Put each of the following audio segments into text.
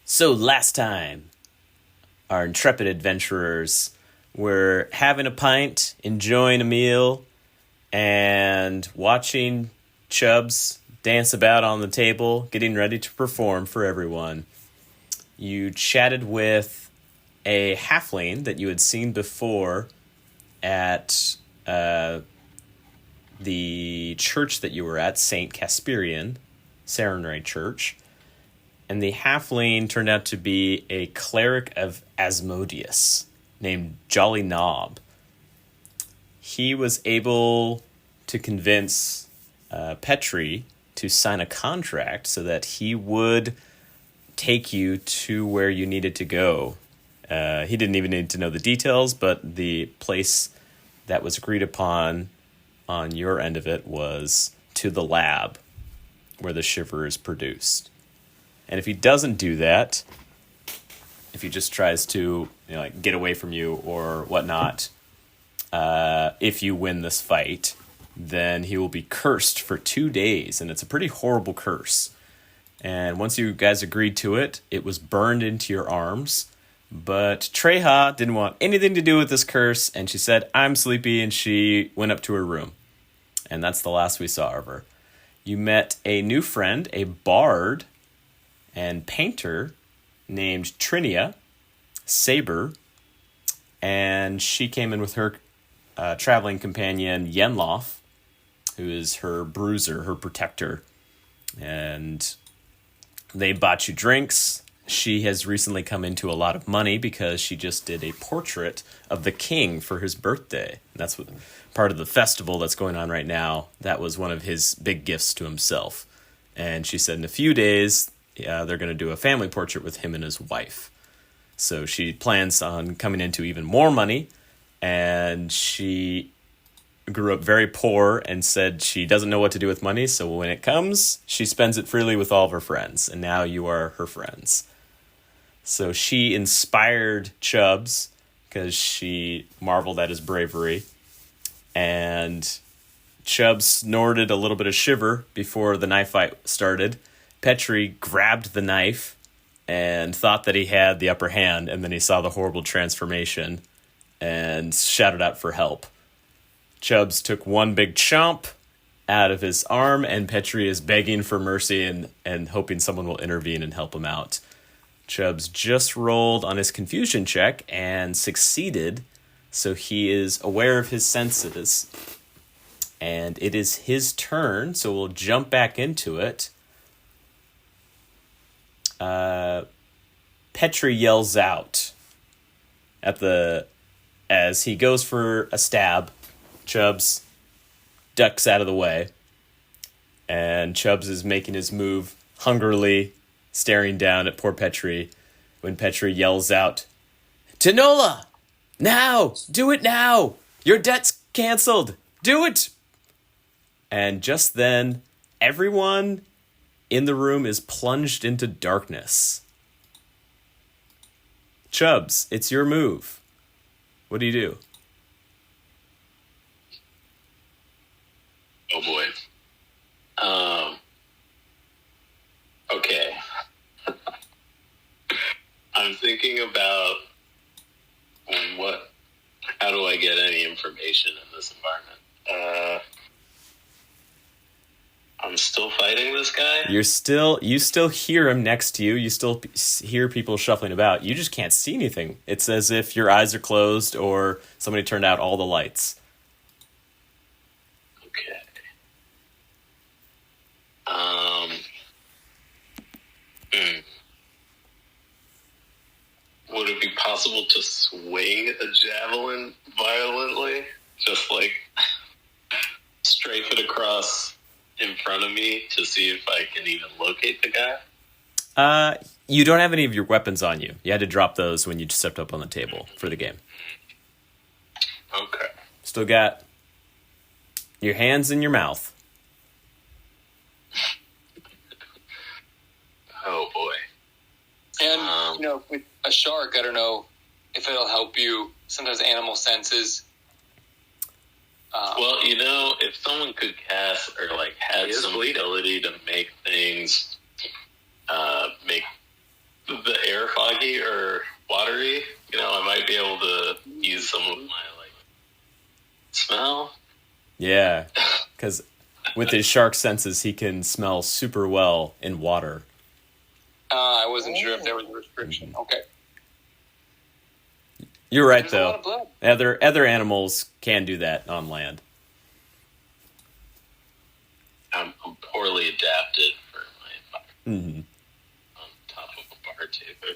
So last time, our intrepid adventurers were having a pint, enjoying a meal, and watching Chubbs dance about on the table, getting ready to perform for everyone. You chatted with a halfling that you had seen before at the church that you were at, St. Casperian Serenary Church. And the halfling turned out to be a cleric of Asmodeus named Jolly Knob. He was able to convince Petri to sign a contract so that he would take you to where you needed to go. He didn't even need to know the details, but the place that was agreed upon on your end of it was to the lab where the shiver is produced. And if he doesn't do that, if he just tries to get away from you or whatnot, if you win this fight, then he will be cursed for 2 days, and it's a pretty horrible curse. And once you guys agreed to it, it was burned into your arms. But Treha didn't want anything to do with this curse, and she said, "I'm sleepy," and she went up to her room. And that's the last we saw of her. You met a new friend, a bard and painter named Trinia Saber, and she came in with her traveling companion Yenlof, who is her bruiser, her protector, and they bought you drinks. She has recently come into a lot of money because she just did a portrait of the king for his birthday. And that's what part of the festival that's going on right now. That was one of his big gifts to himself. And she said in a few days, they're going to do a family portrait with him and his wife. So she plans on coming into even more money. And she grew up very poor and said she doesn't know what to do with money. So when it comes, she spends it freely with all of her friends. And now you are her friends. So she inspired Chubbs because she marveled at his bravery. And Chubbs snorted a little bit of shiver before the knife fight started. Petri grabbed the knife and thought that he had the upper hand, and then he saw the horrible transformation and shouted out for help. Chubbs took one big chomp out of his arm, and Petri is begging for mercy and hoping someone will intervene and help him out. Chubbs just rolled on his confusion check and succeeded, so he is aware of his senses. And it is his turn, so we'll jump back into it. Petri yells out as he goes for a stab. Chubbs ducks out of the way, and Chubbs is making his move hungrily, staring down at poor Petri, when Petri yells out, "Tinola! Now! Do it now! Your debt's canceled! Do it!" And just then, everyone in the room is plunged into darkness. Chubbs, it's your move. What do you do? Oh boy. Okay. I'm thinking about how do I get any information in this environment? I'm still fighting this guy? You still hear him next to you. You still hear people shuffling about. You just can't see anything. It's as if your eyes are closed or somebody turned out all the lights. Okay. Would it be possible to swing a javelin violently? Just strafe it across in front of me to see if I can even locate the guy? You don't have any of your weapons on you. You had to drop those when you stepped up on the table for the game. Okay. Still got your hands in your mouth. Oh boy. And, with a shark, I don't know if it'll help you. Sometimes animal senses. Well, if someone could cast or had some ability to make things, make the Yeah, because with his shark senses, he can smell super well in water. I wasn't sure if there was a restriction. Mm-hmm. Okay. You're right, There's though. a lot of blood. Other animals can do that on land. I'm poorly adapted for my Mm-hmm. on top of a bar table.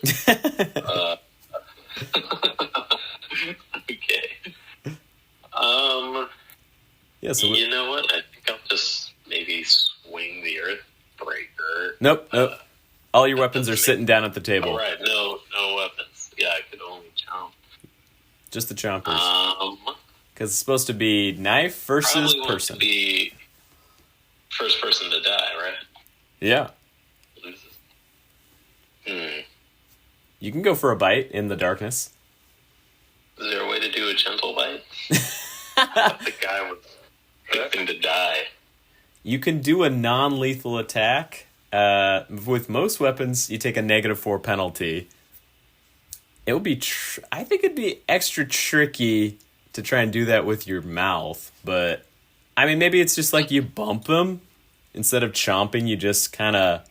Okay. Yeah, so you know what? I think I'll just maybe swing the earth breaker. Nope. All your weapons are sitting down at the table. All right, no weapons. Yeah, I could only chomp. Just the chompers. Because it's supposed to be knife versus probably person. Want to be first person to die, right? Yeah. You can go for a bite in the darkness. Is there a way to do a gentle bite? The guy was hoping to die. You can do a non-lethal attack. With most weapons, you take a -4 penalty. It would be... I think it'd be extra tricky to try and do that with your mouth. But, I mean, maybe it's just like you bump them. Instead of chomping, you just kind of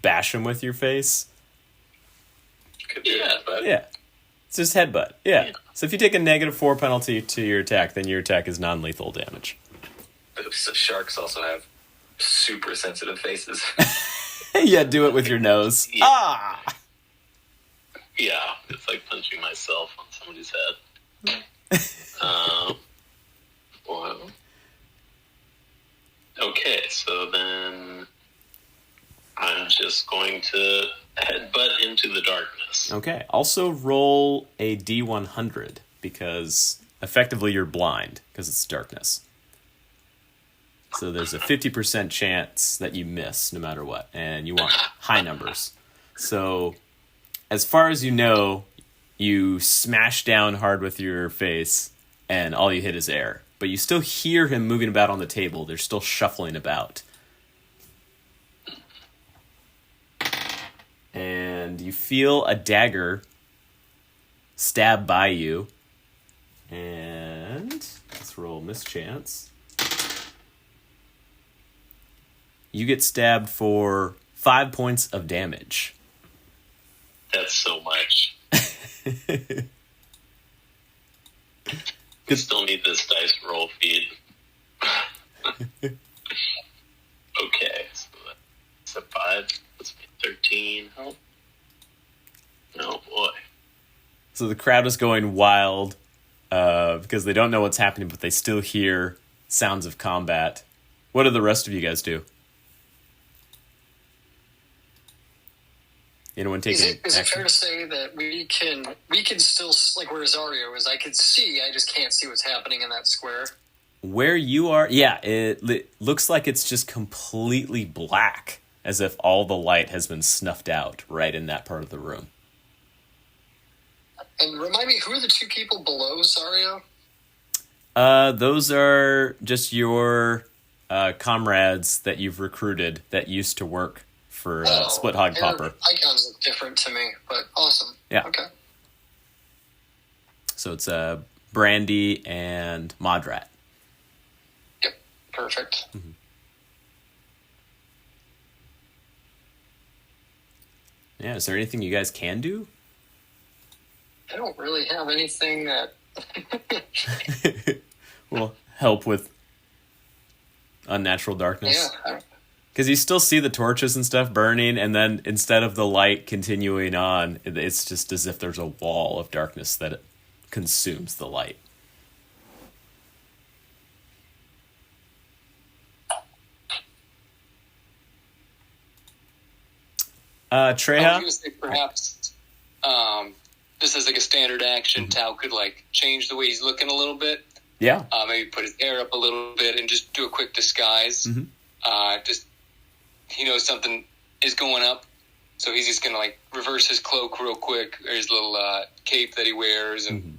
bash them with your face. Could be headbutt. Yeah. It's just headbutt. Yeah. So if you take a -4 penalty to your attack, then your attack is non-lethal damage. So sharks also have super sensitive faces. Yeah, do it with your nose. Yeah. Ah! Yeah, it's like punching myself on somebody's head. Well. Okay, so then I'm just going to headbutt into the darkness. Okay. Also roll a D100 because effectively you're blind because it's darkness. So there's a 50% chance that you miss no matter what, and you want high numbers. So as far as you know, you smash down hard with your face and all you hit is air. But you still hear him moving about on the table. They're still shuffling about. And you feel a dagger stab by you. And let's roll mischance. You get stabbed for 5 points of damage. That's so much. I still need this dice roll feed. Okay, so that's a 5. That's 13. Oh boy. So the crowd is going wild because they don't know what's happening, but they still hear sounds of combat. What do the rest of you guys do? Anyone taking Is it fair to say that we can still, like where Zario is, I can see, I just can't see what's happening in that square? Where you are, yeah, it looks like it's just completely black, as if all the light has been snuffed out right in that part of the room. And remind me, who are the two people below Zario? Those are just your comrades that you've recruited that used to work for Split Hog Popper. Icons look different to me, but awesome. Yeah. Okay. So it's Brandy and Modrat. Yep. Perfect. Mm-hmm. Yeah, is there anything you guys can do? I don't really have anything that... Will help with unnatural darkness. Yeah. Because you still see the torches and stuff burning, and then instead of the light continuing on, it's just as if there's a wall of darkness that it consumes the light. Treha? I was going to say perhaps this is like a standard action. Tao could like change the way he's looking a little bit. Yeah. Maybe put his hair up a little bit and just do a quick disguise. Mm-hmm. Just he knows something is going up, so he's just gonna like reverse his cloak real quick, or his little cape that he wears, and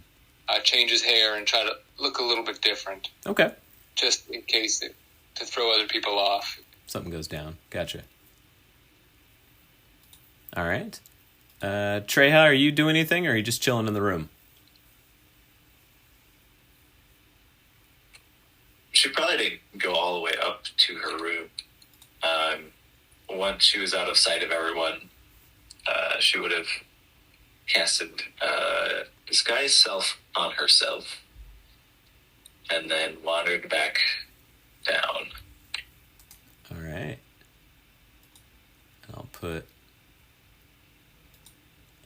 change his hair and try to look a little bit different. Okay. Just in case to throw other people off. Something goes down. Gotcha. All right. Treha, are you doing anything, or are you just chilling in the room? Should probably she was out of sight of everyone, she would have casted disguise self on herself and then wandered back down. All right. I'll put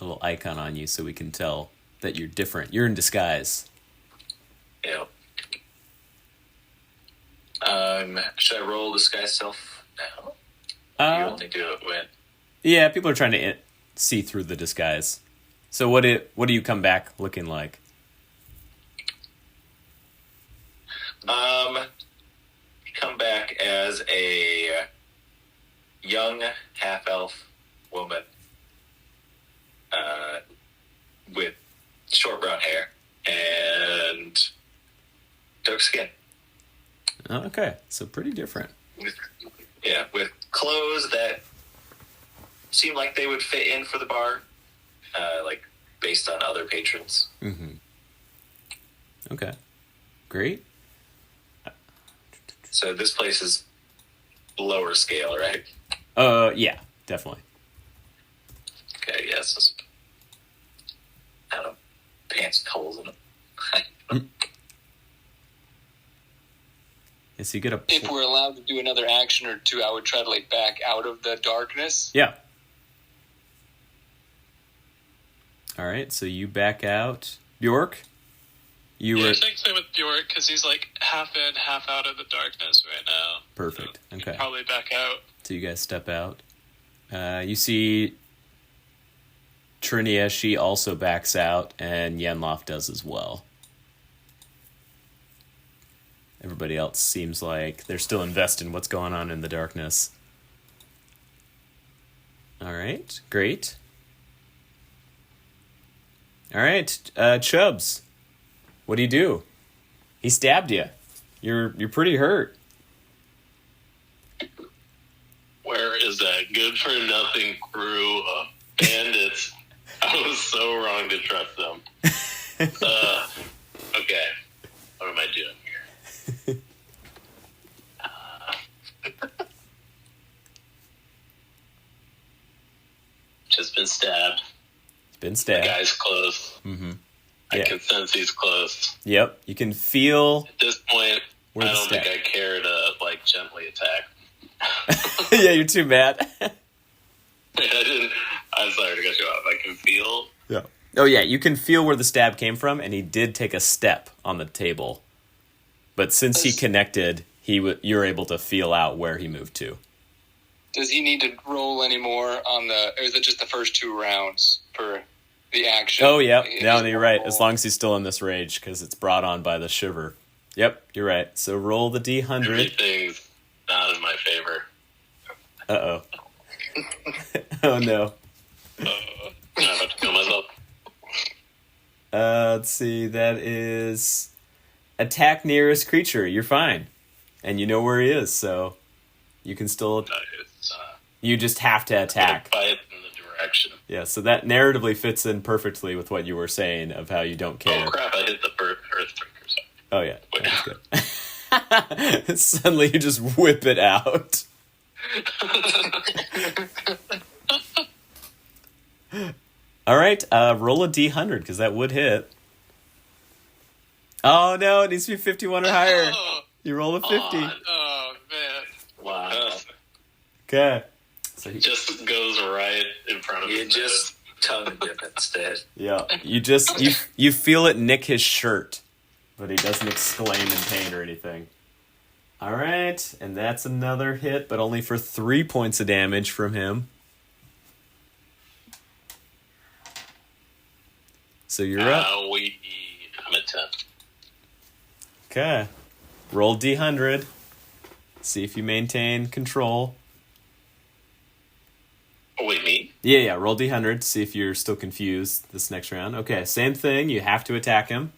a little icon on you so we can tell that you're different. You're in disguise. Yep. Should I roll disguise self now? You only do it when... Yeah, people are trying to see through the disguise. So what do you come back looking like? Come back as a young half-elf woman with short brown hair and dark skin. Okay, so pretty different. With clothes that seem like they would fit in for the bar, like based on other patrons. Mm-hmm. Okay, great. So this place is lower scale, right? Yeah, definitely. Okay, yes. I don't know, pants with holes in them. Yes, you get a... If we're allowed to do another action or two, I would try to like back out of the darkness. Yeah. All right, so you back out. Bjork? I think same with Bjork, because he's like half in, half out of the darkness right now. Perfect. So Okay. Probably back out. So you guys step out. You see Trinia, she also backs out, and Yenlof does as well. Everybody else seems like they're still invested in what's going on in the darkness. All right, great. All right, Chubbs, what do you do? He stabbed you. You're pretty hurt. Where is that good-for-nothing crew of bandits? I was so wrong to trust them. Okay, what am I doing here? Just been stabbed. Been The stabbed. guy's close. Mm-hmm. I Yeah. can sense he's close. Yep, you can feel. At this point, Where I the don't think stab? I care to gently attack. Yeah, you're too mad. I didn't. I'm sorry to cut you off. I can feel. Yeah. Oh yeah, you can feel where the stab came from, and he did take a step on the table. But since he connected, you're able to feel out where he moved to. Does he need to roll any more on the, or is it just the first two rounds for the action? Oh yeah, It no, is you're right. roll. As long as he's still in this rage, because it's brought on by the shiver. Yep, you're right. So roll the D100. Everything's not in my favor. Uh-oh. Oh no. I'm about to kill myself. Let's see. That is attack nearest creature. You're fine, and you know where he is, so you can still. It's You just have to attack. Bite in the direction. Yeah. So that narratively fits in perfectly with what you were saying of how you don't care. Oh crap! I hit the earthbreaker. So. Oh yeah. That's good. Suddenly you just whip it out. All right, roll a D100 because that would hit. Oh no, it needs to be 51 or higher. Oh, You roll a 50. oh man. Wow. Okay. So Just goes right in front of You his just tongue dip instead. yeah, you feel it nick his shirt, but he doesn't exclaim in pain or anything. All right, and that's another hit, but only for 3 points of damage from him. So you're up. I'm at 10. Okay. Roll D100. See if you maintain control. Oh, wait, me? Yeah, roll D100. See if you're still confused this next round. Okay, same thing. You have to attack him.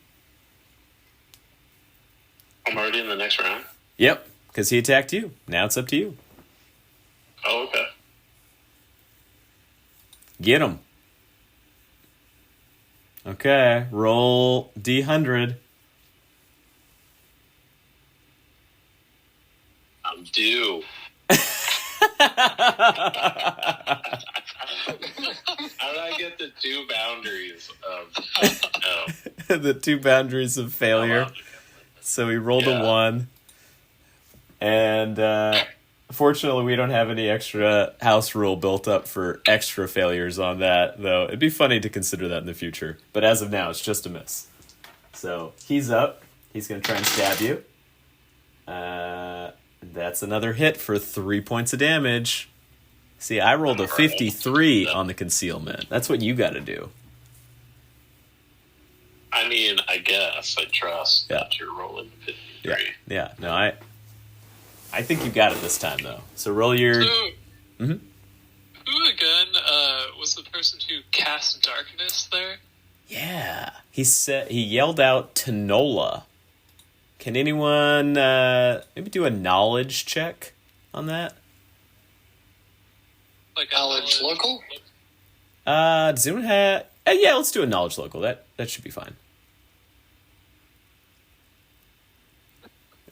I'm already in the next round? Yep, because he attacked you. Now it's up to you. Oh, okay. Get him. Okay, roll D100. I'm due. How did I get the two boundaries of no? The two boundaries of failure. So he rolled a 1. And fortunately, we don't have any extra house rule built up for extra failures on that, though. It'd be funny to consider that in the future. But as of now, it's just a miss. So he's up. He's going to try and stab you. That's another hit for 3 points of damage. See, I rolled a 53 on the concealment. That's what you got to do. I mean, I guess I trust that you're rolling 53. Yeah. No, I think you got it this time, though. So roll your... So, who again was the person who cast darkness there? Yeah. He yelled out Tanola. Can anyone maybe do a knowledge check on that? Like Knowledge local? Does anyone have... yeah, let's do a knowledge local. That should be fine.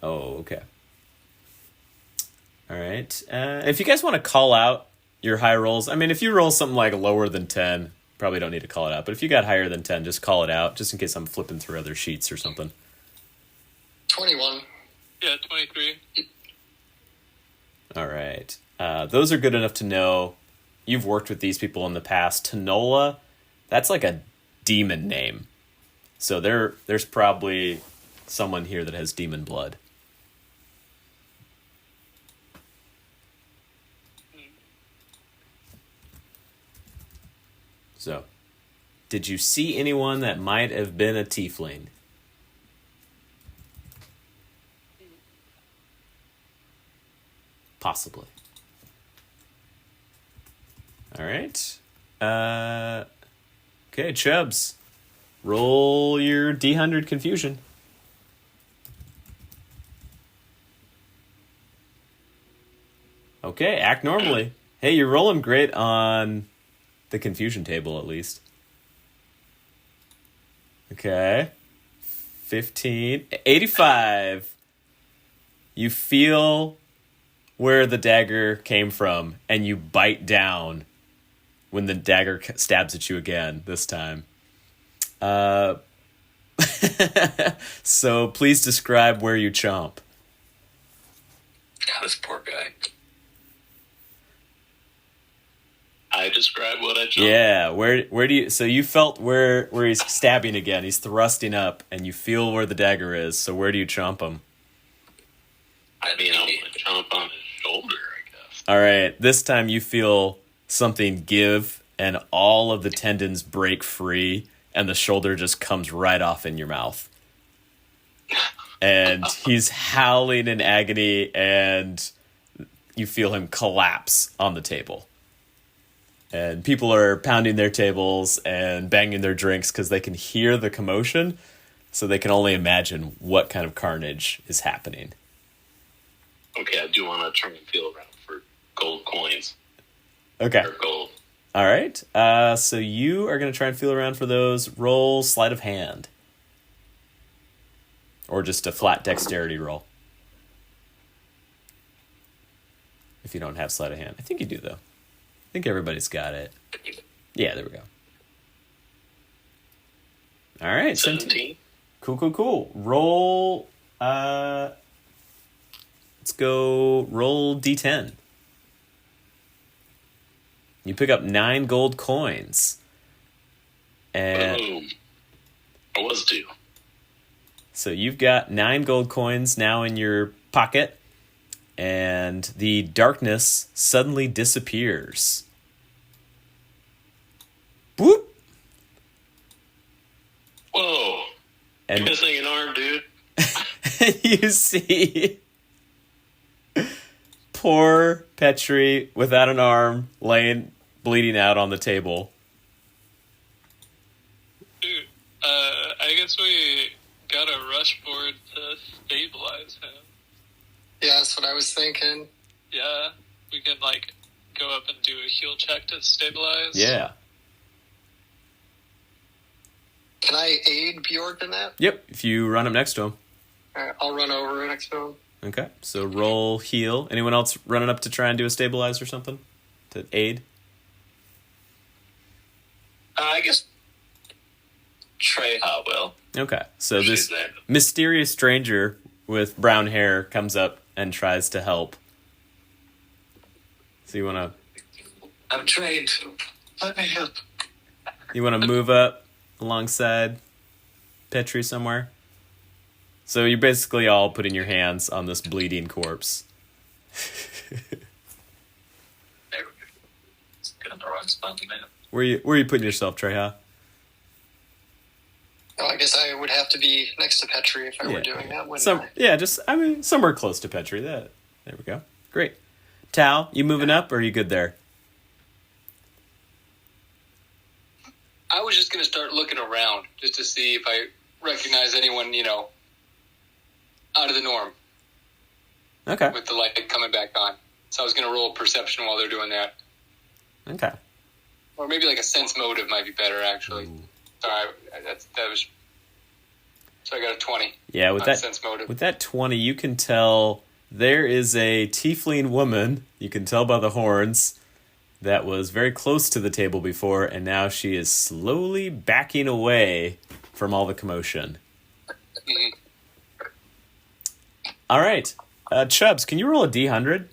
Oh, okay. All right. If you guys want to call out your high rolls, I mean, if you roll something like lower than 10, probably don't need to call it out. But if you got higher than 10, just call it out, just in case I'm flipping through other sheets or something. 21. Yeah, 23. All right. Those are good enough to know. You've worked with these people in the past. Tanola, that's like a demon name. So there's probably someone here that has demon blood. So, did you see anyone that might have been a tiefling? Possibly. All right. Okay, Chubbs. Roll your D100 confusion. Okay, act normally. Hey, you're rolling great on the confusion table, at least. Okay. 15. 85. You feel where the dagger came from, and you bite down when the dagger stabs at you again, this time. So please describe where you chomp. God, this poor guy. I describe what I chomp. Yeah, where do you... So you felt where he's stabbing again. He's thrusting up, and you feel where the dagger is. So where do you chomp him? I mean, I'm going to chomp on his shoulder, I guess. All right, this time you feel something give, and all of the tendons break free, and the shoulder just comes right off in your mouth. And he's howling in agony, and you feel him collapse on the table. And people are pounding their tables and banging their drinks because they can hear the commotion, so they can only imagine what kind of carnage is happening. Okay, I do want to try and feel around for gold coins. Okay. Or gold. All right. So you are going to try and feel around for those. Roll sleight of hand. Or just a flat dexterity roll. If you don't have sleight of hand. I think you do, though. I think everybody's got it. Yeah, there we go. All right. 17. Cool. Roll... let's go roll D10. You pick up 9 gold coins. And Boom. I was due. so you've got 9 gold coins now in your pocket, and the darkness suddenly disappears. Boop! Whoa. And You're missing an arm, dude. you see poor Petri without an arm laying bleeding out on the table. Dude, I guess we got a rush board to stabilize him. Yeah, that's what I was thinking. Yeah, we can, go up and do a heal check to stabilize. Yeah. Can I aid Bjork in that? Yep, if you run up next to him. All right, I'll run over next to him. Okay, so roll heal. Anyone else running up to try and do a stabilize or something to aid? I guess Treha will. Okay, so She's this there. mysterious stranger with brown hair comes up and tries to help. So you want I'm trained. Let me help. to move up alongside Petri somewhere? So you're basically all putting your hands on this bleeding corpse. There we go. It's good on the wrong spot, man. Where are you putting yourself, Treha? Oh, I guess I would have to be next to Petri if I were doing that, wouldn't I? Somewhere close to Petri. There we go. Great. Tal, you moving up, or are you good there? I was just going to start looking around just to see if I recognize anyone, out of the norm Okay. with the light coming back on. So I was going to roll perception while they're doing that. Okay. Or maybe like a sense motive might be better, actually. Ooh. Sorry, that was... So I got a 20. Yeah, with on that sense motive. with that 20, you can tell there is a tiefling woman, you can tell by the horns, that was very close to the table before, and now she is slowly backing away from all the commotion. Mhm. All right. Chubbs, can you roll a D100?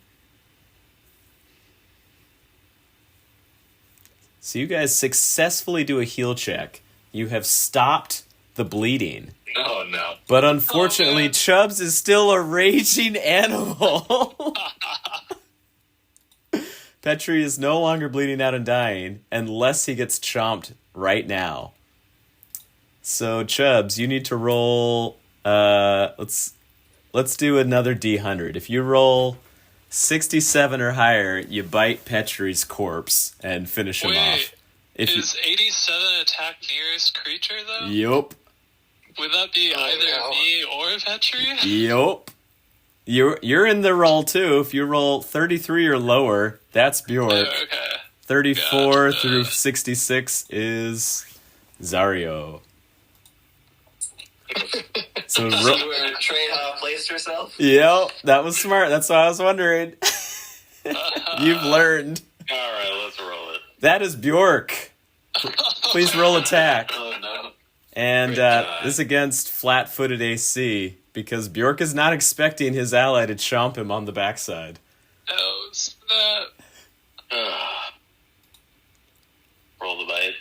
So you guys successfully do a heal check. You have stopped the bleeding. Oh, no. But unfortunately, man. Chubbs is still a raging animal. Petri is no longer bleeding out and dying unless he gets chomped right now. So Chubbs, you need to roll. Let's do another D100. If you roll 67 or higher, you bite Petri's corpse and finish him off. Is 87 attack nearest creature, though? Yup. Would that be either me or Petri? Yup. You're in the roll too. If you roll 33 or lower, that's Bjork. Okay. 34 Gotcha. through 66 is Zario. So See where Treha placed herself? yep, that was smart. That's what I was wondering. You've learned. All right, let's roll it. That is Bjork. Please roll attack. Oh, no. And this is against flat-footed AC, because Bjork is not expecting his ally to chomp him on the backside. Oh, snap. Roll the bite.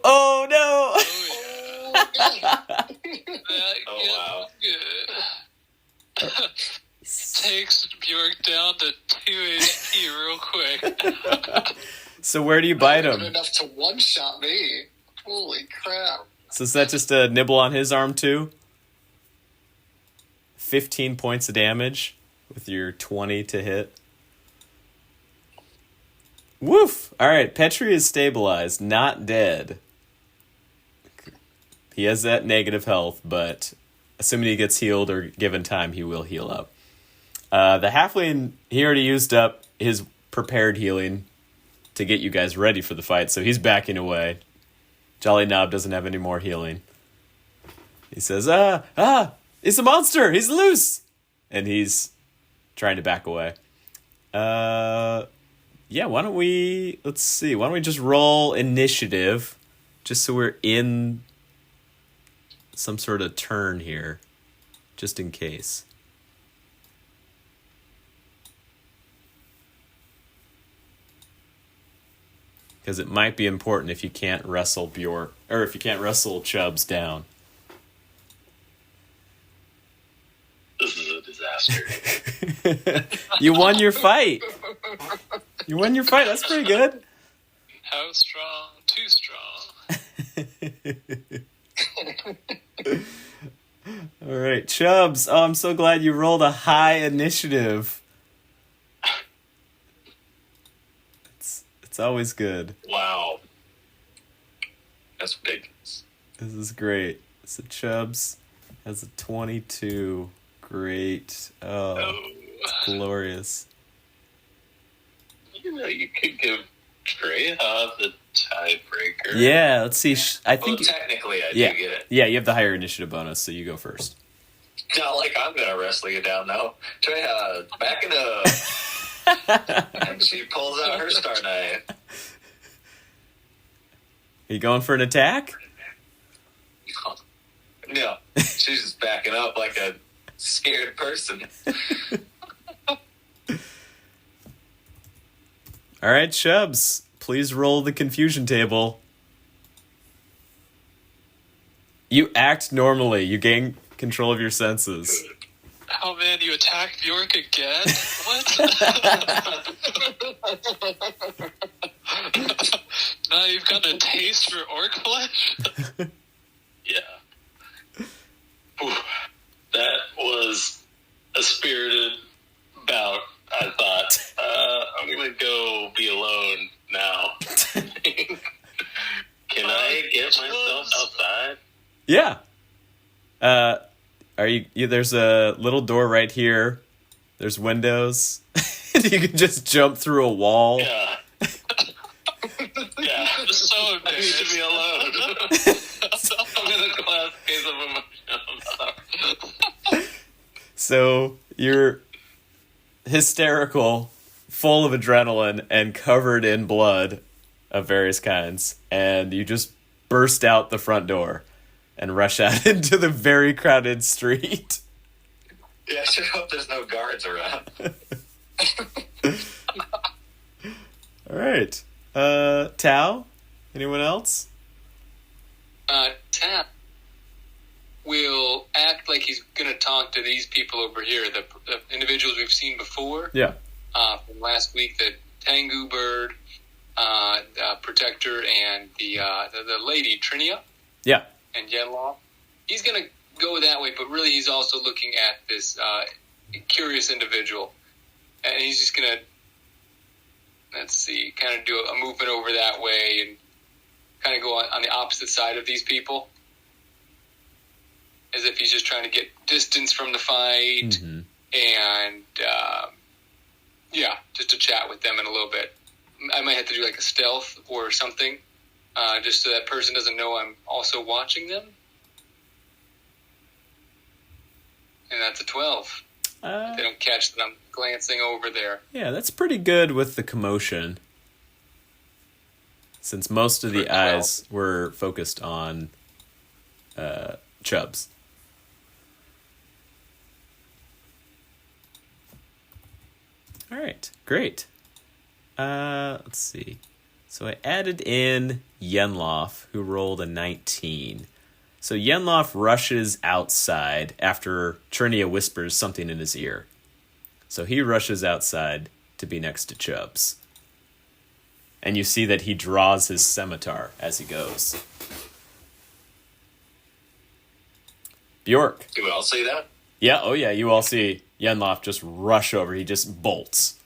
Oh no! Oh, yeah. That Oh, gets good. Takes Bjork down to 2 HP real quick. So where do you bite Good him? enough to one-shot me. Holy crap. So is that just a nibble on his arm too? 15 points of damage with your 20 to hit. Woof! Alright, Petri is stabilized, not dead. He has that negative health, but assuming he gets healed or given time, he will heal up. The halfling, he already used up his prepared healing to get you guys ready for the fight, so he's backing away. Jolly Knob doesn't have any more healing. He says, it's a monster! He's loose! And he's trying to back away. Yeah, why don't we just roll initiative, just so we're in some sort of turn here, just in case. Because it might be important if you can't wrestle Bjork, or if you can't wrestle Chubbs down. This is a disaster. You won your fight. You won your fight. That's pretty good. How strong? Too strong. All right, Chubbs. Oh, I'm so glad you rolled a high initiative. It's always good. Wow. That's big. This is great. So Chubbs has a 22. Great. Oh, it's glorious. You could give Treha the tiebreaker. Yeah, let's see. I Well, think. technically, I Yeah, do get it. yeah. You have the higher initiative bonus, so you go first. Not like I'm going to wrestle you down, though. Treya, back it up. And she pulls out her star knife. You going for an attack? No, she's just backing up like a scared person. All right, Chubbs, please roll the confusion table. You act normally. You gain control of your senses. Oh man, you attacked Bjork again? What? Now you've got a taste for orc flesh? Yeah. Ooh, that was a spirited bout, I thought. I'm going to go be alone now. Can I get myself outside? Yeah. Are you? There's a little door right here. There's windows. You can just jump through a wall. Yeah. Yeah. I'm so I need embarrassed. to be alone. I'm in a class case of emotion. So you're hysterical, full of adrenaline, and covered in blood of various kinds, and you just burst out the front door and rush out into the very crowded street. Yeah, I should hope there's no guards around. All right. Tao? Anyone else? Tap will act like he's going to talk to these people over here, the individuals we've seen before. Yeah. From last week, the Tengu bird, Protector, and the lady, Trinia. Yeah. And Yenlaw. He's going to go that way, but really he's also looking at this curious individual. And he's just going to, let's see, kind of do a movement over that way and kind of go on the opposite side of these people. As if he's just trying to get distance from the fight. Mm-hmm. And, just to chat with them in a little bit. I might have to do like a stealth or something. Just so that person doesn't know I'm also watching them. And that's a 12. They don't catch that I'm glancing over there. Yeah, that's pretty good with the commotion. Since most of the eyes were focused on Chubbs. All right, great. Let's see. So I added in Yenloff, who rolled a 19. So Yenloff rushes outside after Trinia whispers something in his ear. So he rushes outside to be next to Chubbs. And you see that he draws his scimitar as he goes. Bjork. Do we all see that? Yeah, oh yeah, you all see Yenloff just rush over. He just bolts.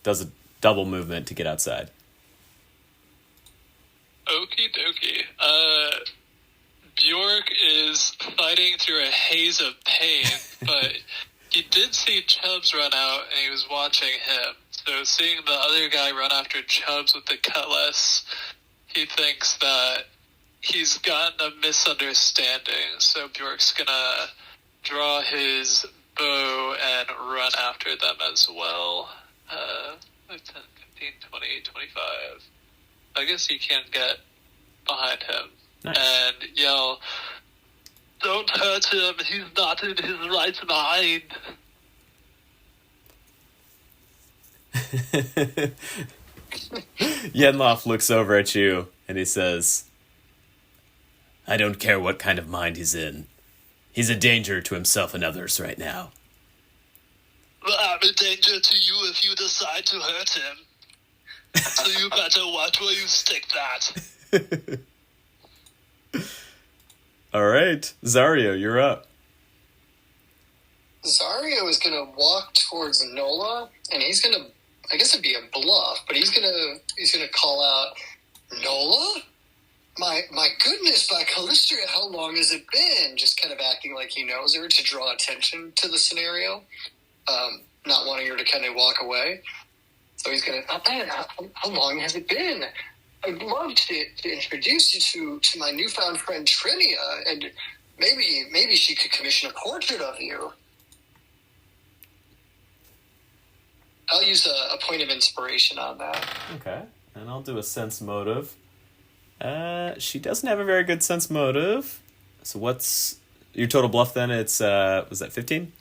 Does a double movement to get outside. Okie dokie. Bjork is fighting through a haze of pain, but he did see Chubbs run out, and he was watching him. So seeing the other guy run after Chubbs with the cutlass, he thinks that he's gotten a misunderstanding. So Bjork's gonna draw his bow and run after them as well. 10, 15, 20, 25. I guess you can get behind him. Nice. And yell, "Don't hurt him, he's not in his right mind." Yenloff looks over at you and he says, I don't care what kind of mind he's in. He's a danger to himself and others right now. Well, I'm a danger to you if you decide to hurt him. So you better watch where you stick that. All right, Zario, you're up. Zario is going to walk towards Nola, and he's going to, I guess it'd be a bluff, but he's going to call out, Nola? My goodness, by Calistria, how long has it been? Just kind of acting like he knows her to draw attention to the scenario, not wanting her to kind of walk away. So he's going to, how long has it been? I'd love to introduce you to my newfound friend Trinia, and maybe she could commission a portrait of you. I'll use a point of inspiration on that. Okay, and I'll do a sense motive. She doesn't have a very good sense motive. So what's your total bluff then? It's, was that 15?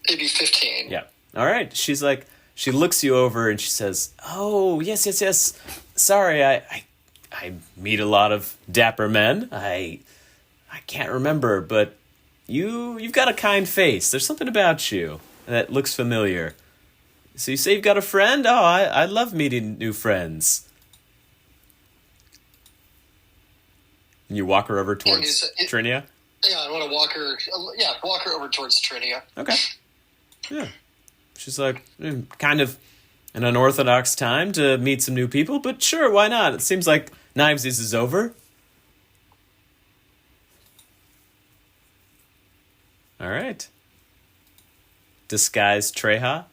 It'd be 15. Yeah. All right. She's like, she looks you over and she says, "Oh, yes. Sorry, I meet a lot of dapper men. I can't remember, but you've got a kind face. There's something about you that looks familiar. So you say you've got a friend? Oh, I love meeting new friends." And you walk her over towards Trinia? Yeah, I want to walk her over towards Trinia. Okay. Yeah. She's like, kind of an unorthodox time to meet some new people, but sure, why not? It seems like Knivesies is over. All right. Disguise Treha?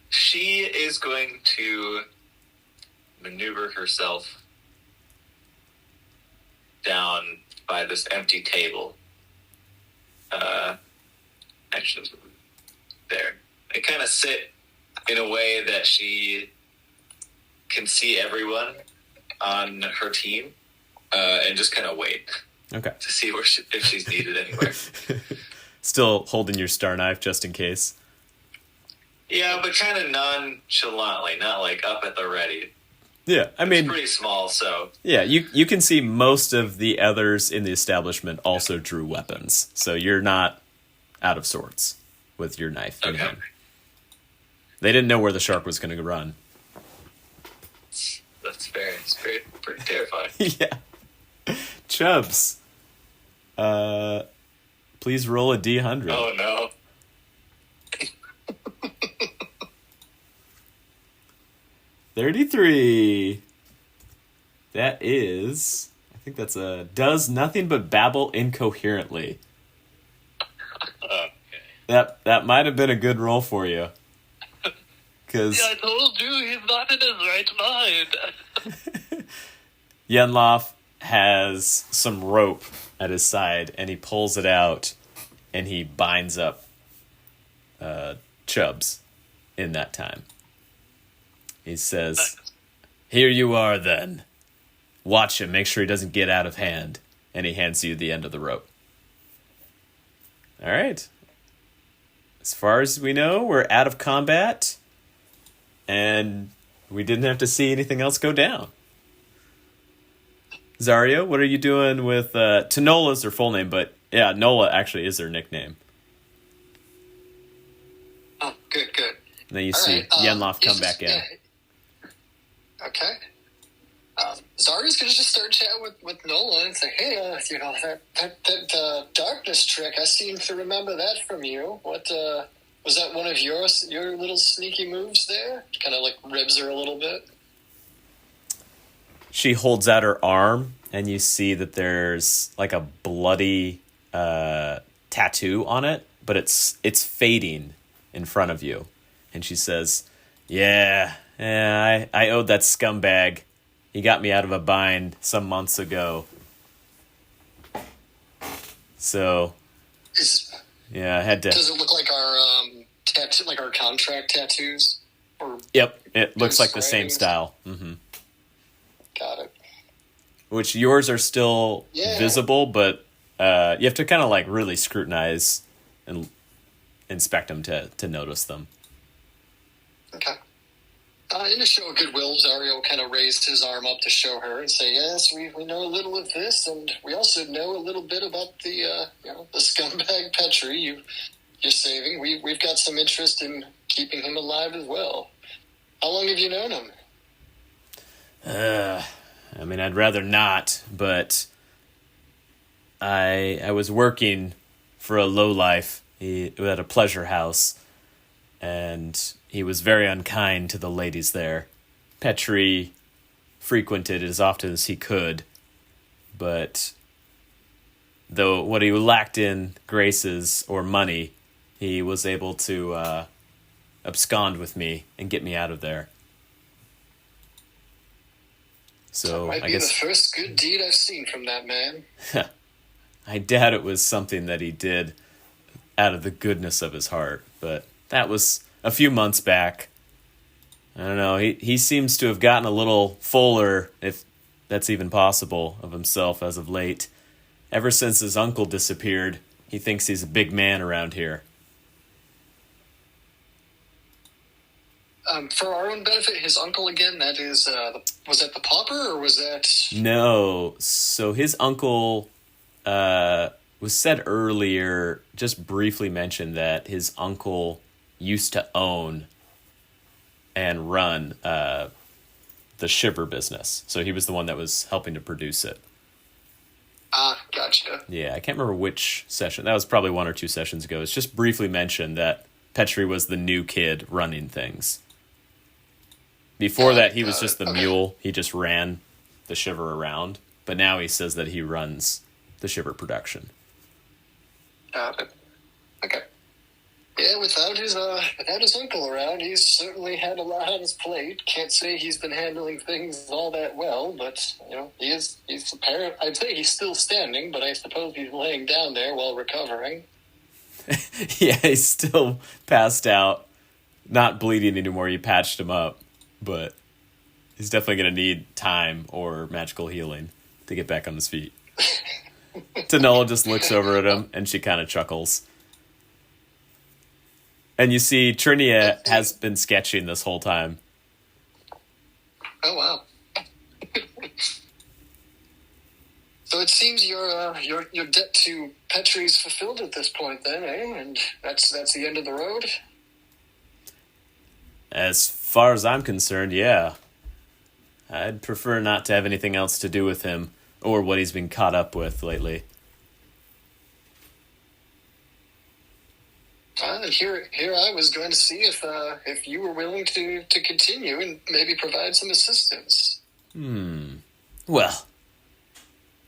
She is going to maneuver herself down by this empty table. Actually, there. And kind of sit in a way that she can see everyone on her team, and just kind of wait. Okay. To see if she's needed anywhere. Still holding your star knife just in case. Yeah, but kind of nonchalantly, not like up at the ready. Yeah, I mean, it's pretty small, so yeah, you can see most of the others in the establishment also drew weapons, so you're not out of sorts with your knife. Okay. They didn't know where the shark was going to run. It's pretty terrifying. Yeah. Chubbs, please roll a D100. Oh no. 33. That is, I think that's does nothing but babble incoherently. Okay. That might have been a good roll for you. Because Yeah, I told you he's not in his right mind. Yenloff has some rope at his side, and he pulls it out, and he binds up Chubbs in that time. He says, "Here you are, then. Watch him. Make sure he doesn't get out of hand." And he hands you the end of the rope. All right. As far as we know, we're out of combat. And we didn't have to see anything else go down. Zario, what are you doing with... Tenola's her full name, but yeah, Nola actually is her nickname. Oh, good. And then you All see right, Yenloff come back in. Yeah. Okay. Zarya's gonna just start chatting with Nola and say, "Hey, that darkness trick. I seem to remember that from you. What was that? One of your little sneaky moves there? Kind of like ribs her a little bit." She holds out her arm, and you see that there's like a bloody tattoo on it, but it's fading in front of you. And she says, Yeah, I owed that scumbag. He got me out of a bind some months ago. So, yeah, I had to... Does it look like our contract tattoos? Or Yep, it looks like the same writings? style. Mm-hmm. Got it. Which yours are still visible, but you have to kind of like really scrutinize and inspect them to notice them. Okay. In a show of goodwill, Zario kind of raised his arm up to show her and say, "Yes, we know a little of this, and we also know a little bit about the scumbag Petri you're saving. We've got some interest in keeping him alive as well. How long have you known him?" I mean, I'd rather not, but I was working for a lowlife at a pleasure house, and he was very unkind to the ladies there. Petri frequented as often as he could, but though what he lacked in graces or money, he was able to abscond with me and get me out of there. So Might I be guess the first good deed I've seen from that man. I doubt it was something that he did out of the goodness of his heart, but that was a few months back. I don't know. He seems to have gotten a little fuller, if that's even possible, of himself as of late. Ever since his uncle disappeared, he thinks he's a big man around here. For our own benefit, his uncle again, that is, was that the pauper, or was that... No. So his uncle was said earlier, just briefly mentioned that his uncle used to own and run the Shiver business. So he was the one that was helping to produce it. Ah, gotcha. Yeah, I can't remember which session. That was probably 1 or 2 sessions ago. It's just briefly mentioned that Petri was the new kid running things. Before that, he was just the mule. He just ran the Shiver around. But now he says that he runs the Shiver production. Got it. Okay. Yeah, without his uncle around, he's certainly had a lot on his plate. Can't say he's been handling things all that well, but, he's apparent. I'd say he's still standing, but I suppose he's laying down there while recovering. Yeah, he's still passed out. Not bleeding anymore. You patched him up. But he's definitely going to need time or magical healing to get back on his feet. Tanola just looks over at him, and she kind of chuckles. And you see Trinia has been sketching this whole time. Oh, wow. So it seems your debt to Petri's fulfilled at this point then, eh? And that's the end of the road? As far as I'm concerned, yeah. I'd prefer not to have anything else to do with him or what he's been caught up with lately. Here I was going to see if you were willing to continue and maybe provide some assistance. Well,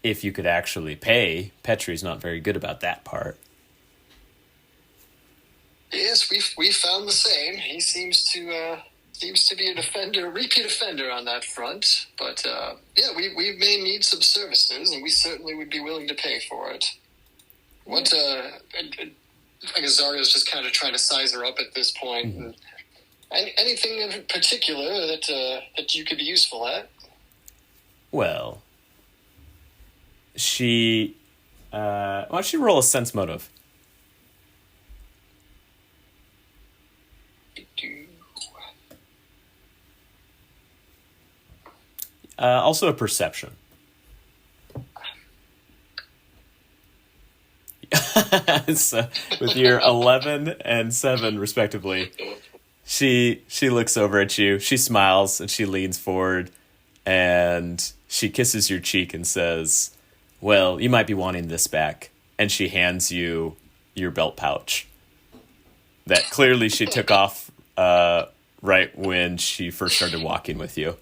if you could actually pay, Petri's not very good about that part. Yes, we found the same. He seems to be a repeat offender on that front. But we may need some services, and we certainly would be willing to pay for it. What? I guess Zarya's just kind of trying to size her up at this point. Mm-hmm. And anything in particular that you could be useful at? Well, why don't you roll a sense motive? Also a perception. So, with your 11 and 7 respectively, she looks over at you, she smiles, and she leans forward, and she kisses your cheek and says, well, you might be wanting this back. And she hands you your belt pouch that clearly she took off right when she first started walking with you.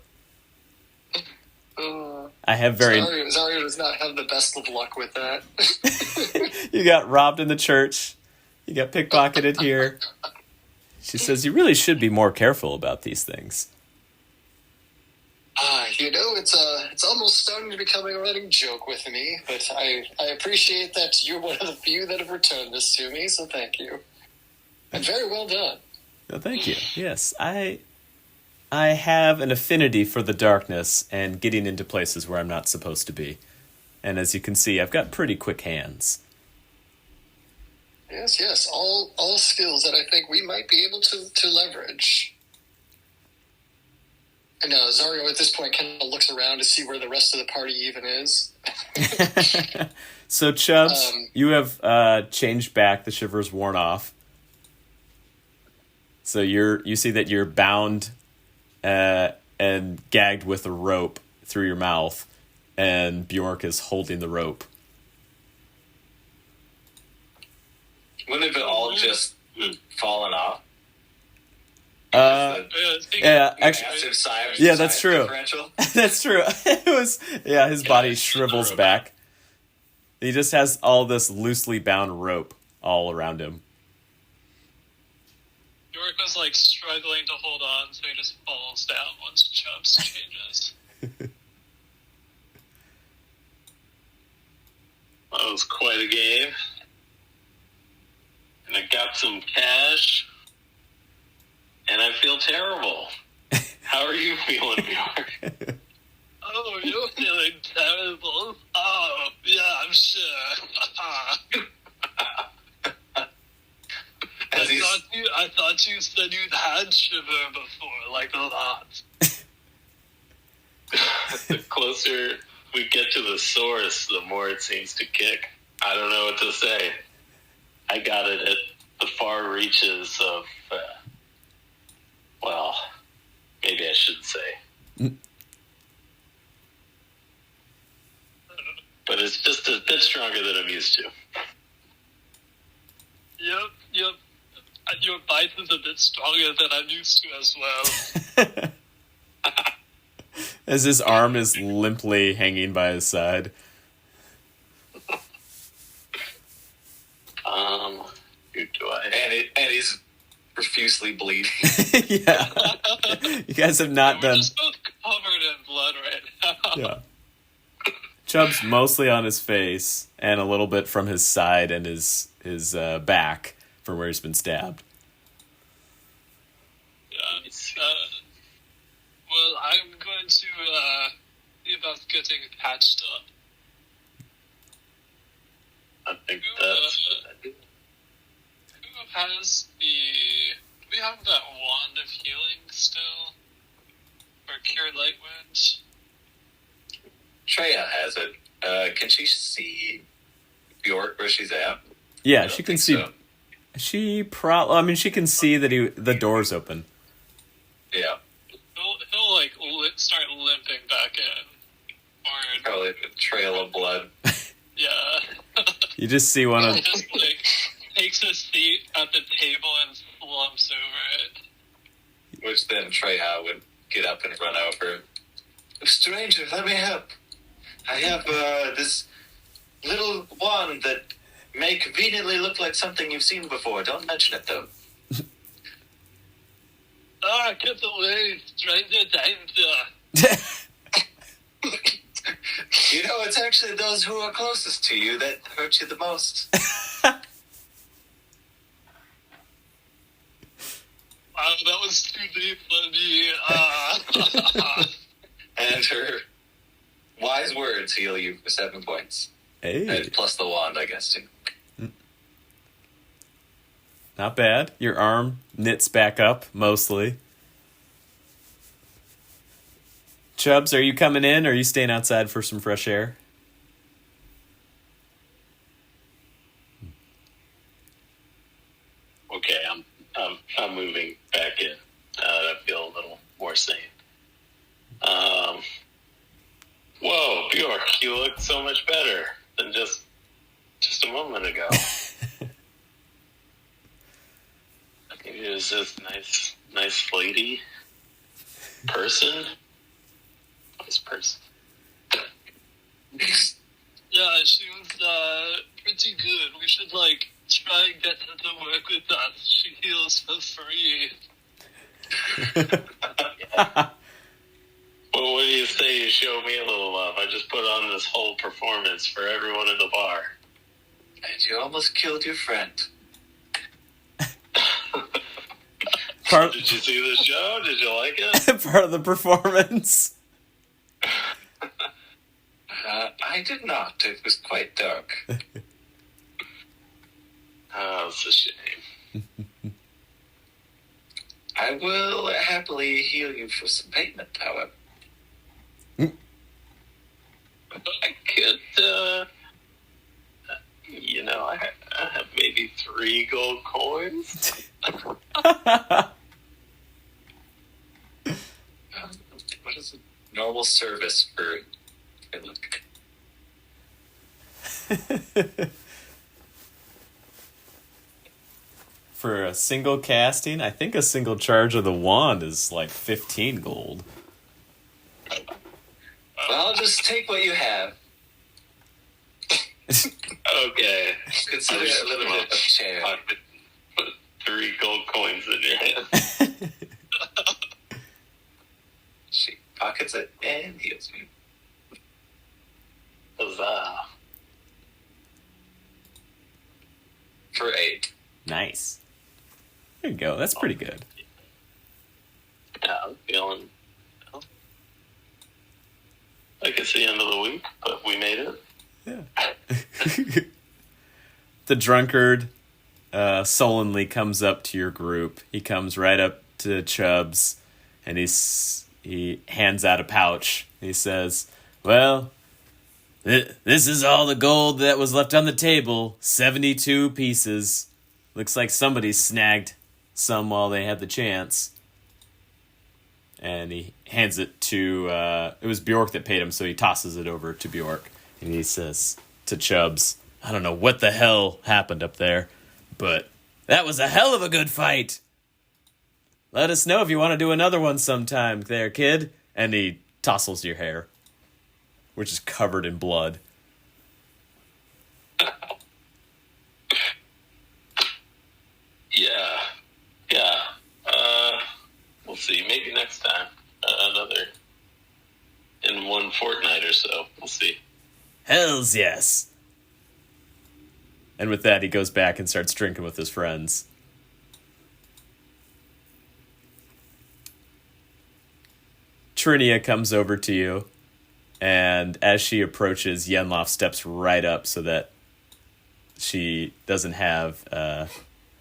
I have Zarya does not have the best of luck with that. You got robbed in the church. You got pickpocketed here. She says, you really should be more careful about these things. It's almost starting to become a running joke with me, but I appreciate that you're one of the few that have returned this to me, so thank you. And very well done. Well, thank you. Yes, I have an affinity for the darkness and getting into places where I'm not supposed to be. And as you can see, I've got pretty quick hands. Yes, all skills that I think we might be able to leverage. And Zarya at this point kind of looks around to see where the rest of the party even is. So Chubbs, you have changed back. The shiver's worn off. So you see that you're bound and gagged with a rope through your mouth, and Bjork is holding the rope. Wouldn't have it all just fallen off? Actually, that's true. That's true. It was, his body shrivels back. He just has all this loosely bound rope all around him. York was struggling to hold on, so he just falls down once Chubbs changes. was quite a game. And I got some cash. And I feel terrible. How are you feeling, Bjork? Oh, you're feeling terrible. Oh, yeah, I'm sure. I thought you said you'd had shiver before, like a lot. The closer we get to the source, the more it seems to kick. I don't know what to say. I got it at the far reaches of, well, maybe I shouldn't say. But it's just a bit stronger than I'm used to. Yep. Your bite is a bit stronger than I'm used to as well. As his arm is limply hanging by his side. Who do I? And he's profusely bleeding. Yeah. You guys have not We're done... just both covered in blood right now. Yeah. Chubb's mostly on his face and a little bit from his side and his back from where he's been stabbed. Yeah. Well, I'm going to see about getting patched up. I think that's... Who has the... Do we have that wand of healing still? Or cure light wounds? Treya has it. Can she see Bjork where she's at? Yeah, she can see... So. She she can see that the door's open. Yeah. He'll like start limping back in. Or Probably a trail of blood. yeah. You just see one of... Just like takes a seat at the table and slumps over it. Which then Treya would get up and run over. Stranger, let me help. I have this little wand that may conveniently look like something you've seen before. Don't mention it, though. Get away, stranger danger. You know, it's actually those who are closest to you that hurt you the most. Wow, that was too deep for me. And her wise words heal you for 7 points. Hey. And plus the wand, I guess, too. Not bad. Your arm knits back up, mostly. Chubbs, are you coming in, or are you staying outside for some fresh air? Okay, I'm moving back in. I feel a little more sane. Whoa, Bjork, you look so much better than just a moment ago. Maybe it was this nice lady person. Nice person. Yeah, she was pretty good. We should try and get her to work with us. She heals for free. Well, what do you say you show me a little love? I just put on this whole performance for everyone in the bar. And you almost killed your friend. Did you see the show? Did you like it? Part of the performance. I did not. It was quite dark. Oh, it's a shame. I will happily heal you for some payment, however. I could, I have maybe 3 gold coins. What is a normal service for look? For a single casting, I think a single charge of the wand is like 15 gold. Well, I'll just take what you have. Okay. Consider it a little bit of charity. Put 3 gold coins in your hand. She pockets it and heals me. Huzzah. For 8. Nice. There you go. That's pretty good. Yeah, I'm feeling like it's the end of the week, but we made it. Yeah. The drunkard sullenly comes up to your group. He comes right up to Chubbs, and he hands out a pouch. He says, "Well, this is all the gold that was left on the table. 72 pieces. Looks like somebody snagged some while they had the chance." And he hands it to, it was Bjork that paid him, so he tosses it over to Bjork. And he says to Chubbs, "I don't know what the hell happened up there, but that was a hell of a good fight. Let us know if you want to do another one sometime there, kid." And he tousles your hair, which is covered in blood. Yeah. We'll see. Maybe next time. Another in one fortnight or so. We'll see. Hells yes. And with that, he goes back and starts drinking with his friends. Trinia comes over to you, and as she approaches, Yenloff steps right up so that she doesn't have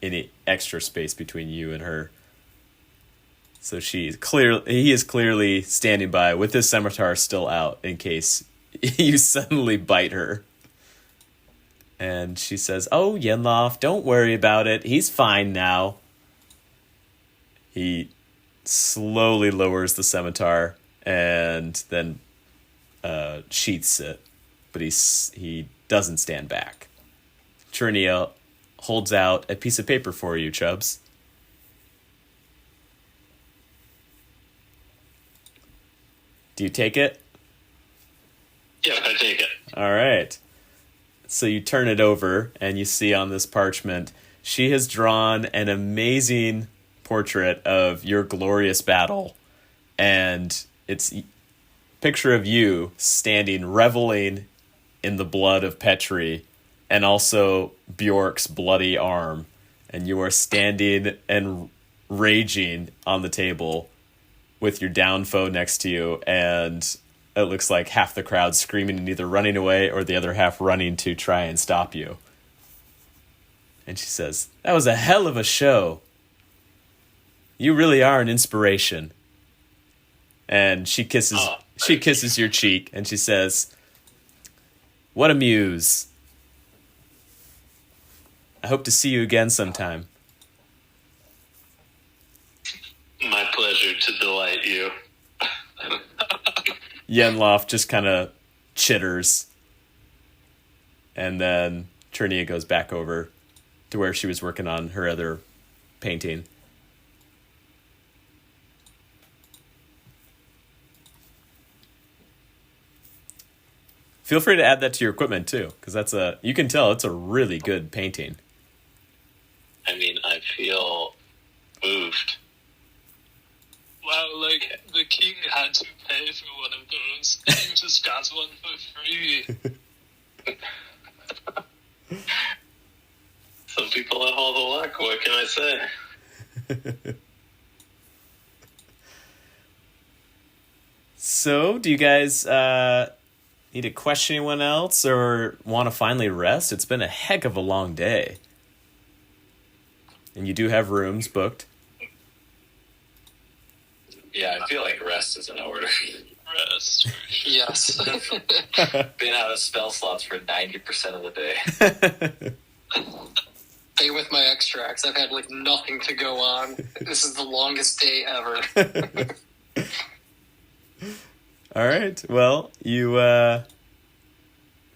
any extra space between you and her. So he is clearly standing by with his scimitar still out in case you suddenly bite her. And she says, "Oh, Yenloff, don't worry about it. He's fine now." He slowly lowers the scimitar and then sheaths it, but he doesn't stand back. Trinia holds out a piece of paper for you, Chubbs. Do you take it? Yeah, I take it. All right. So you turn it over, and you see on this parchment, she has drawn an amazing portrait of your glorious battle. And it's a picture of you standing, reveling in the blood of Petri, and also Bjork's bloody arm. And you are standing and raging on the table with your down foe next to you, and it looks like half the crowd screaming and either running away or the other half running to try and stop you. And she says, "That was a hell of a show. You really are an inspiration." And she kisses your cheek, and she says, "What a muse. I hope to see you again sometime." My pleasure to delight you. Yenloff just kind of chitters. And then Trinia goes back over to where she was working on her other painting. Feel free to add that to your equipment too, because you can tell it's a really good painting. I mean, I feel moved. Wow, like, the king had to pay for one of those, and you just got one for free. Some people have all the luck, what can I say? So, do you guys need to question anyone else or want to finally rest? It's been a heck of a long day. And you do have rooms booked. Yeah, I feel like rest is in order. Rest. Yes. Been out of spell slots for 90% of the day. Stay with my extracts. I've had like nothing to go on. This is the longest day ever. All right. Well, you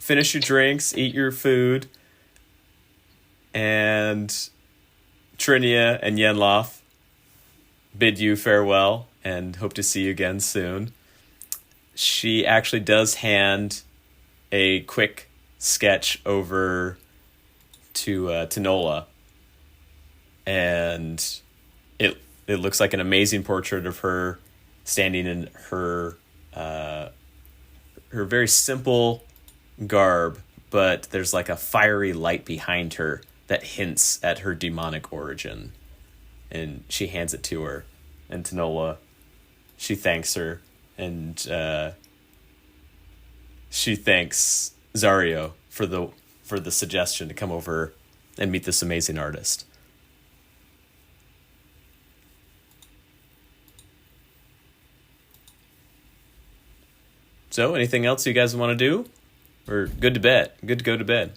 finish your drinks, eat your food, and Trinia and Yenloff bid you farewell and hope to see you again soon. She actually does hand a quick sketch over to Nola, and it looks like an amazing portrait of her standing in her very simple garb, but there's like a fiery light behind her that hints at her demonic origin. And she hands it to her. And Tanola, she thanks her. And she thanks Zario for the suggestion to come over and meet this amazing artist. So, anything else you guys want to do? Or good to bed? Good to go to bed.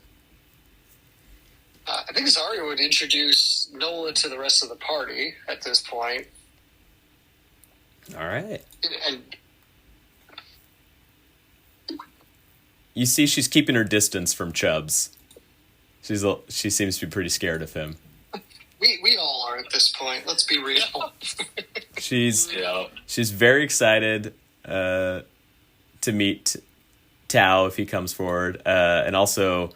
I think Zario would introduce Nola to the rest of the party at this point. All right. And You see she's keeping her distance from Chubbs. She seems to be pretty scared of him. we all are at this point. Let's be real. She's very excited to meet Tao if he comes forward. And also,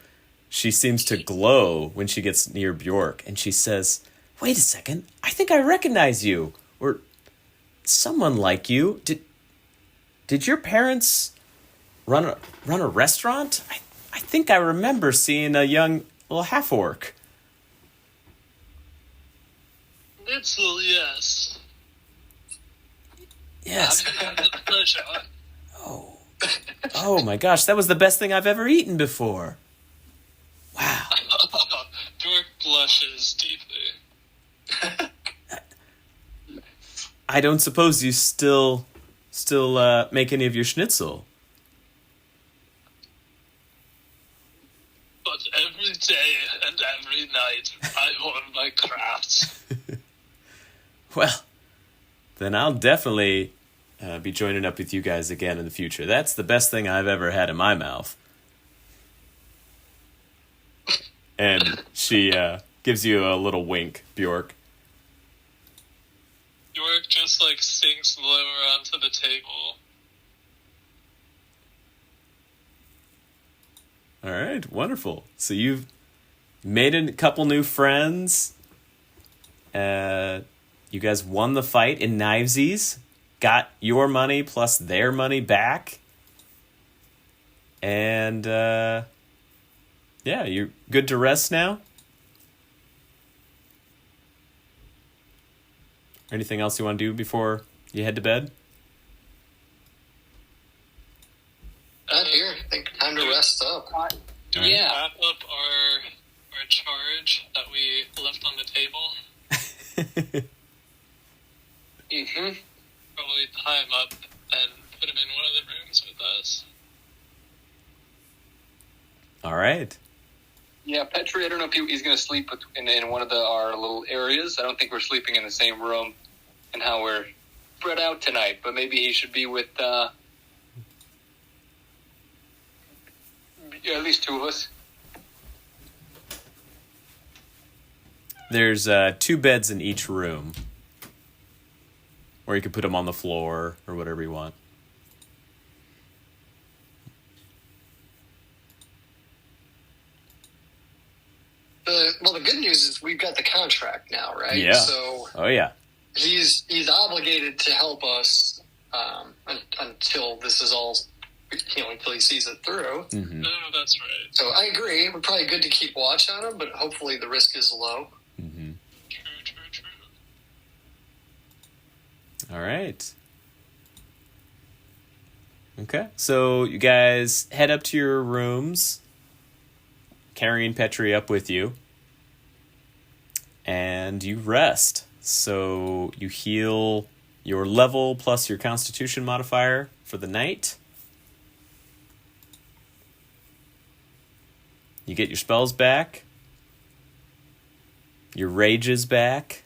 she seems to glow when she gets near Bjork. And she says, "Wait a second, I think I recognize you. Or someone like you. Did your parents run a restaurant? I think I remember seeing a young little half-orc." Little, yes. Yes. I'm the pleasure. Oh my gosh, that was the best thing I've ever eaten before. Wow. Bjork blushes deeply. I don't suppose you still make any of your schnitzel. But every day and every night, I hone my crafts. Well, then I'll definitely be joining up with you guys again in the future. That's the best thing I've ever had in my mouth. And she gives you a little wink, Bjork. Bjork just sinks lower onto the table. All right, wonderful. So you've made a couple new friends. You guys won the fight in Knivesies, got your money plus their money back. And, you're good to rest now? Anything else you want to do before you head to bed? Not here. I think time to rest up. Do we wrap up our charge that we left on the table? Mm-hmm. Probably tie him up and put him in one of the rooms with us. All right. Yeah, Petri, I don't know if he's going to sleep in one of our little areas. I don't think we're sleeping in the same room and how we're spread out tonight, but maybe he should be with at least two of us. There's 2 beds in each room. Or you could put them on the floor or whatever you want. The good news is we've got the contract now, right? Yeah. So Oh, yeah. he's obligated to help us until this is all, until he sees it through. Mm-hmm. No, that's right. So I agree. We're probably good to keep watch on him, but hopefully the risk is low. Mm-hmm. True. All right. Okay. So you guys head up to your rooms, carrying Petri up with you. And you rest. So you heal your level plus your constitution modifier for the night. You get your spells back. Your rage is back.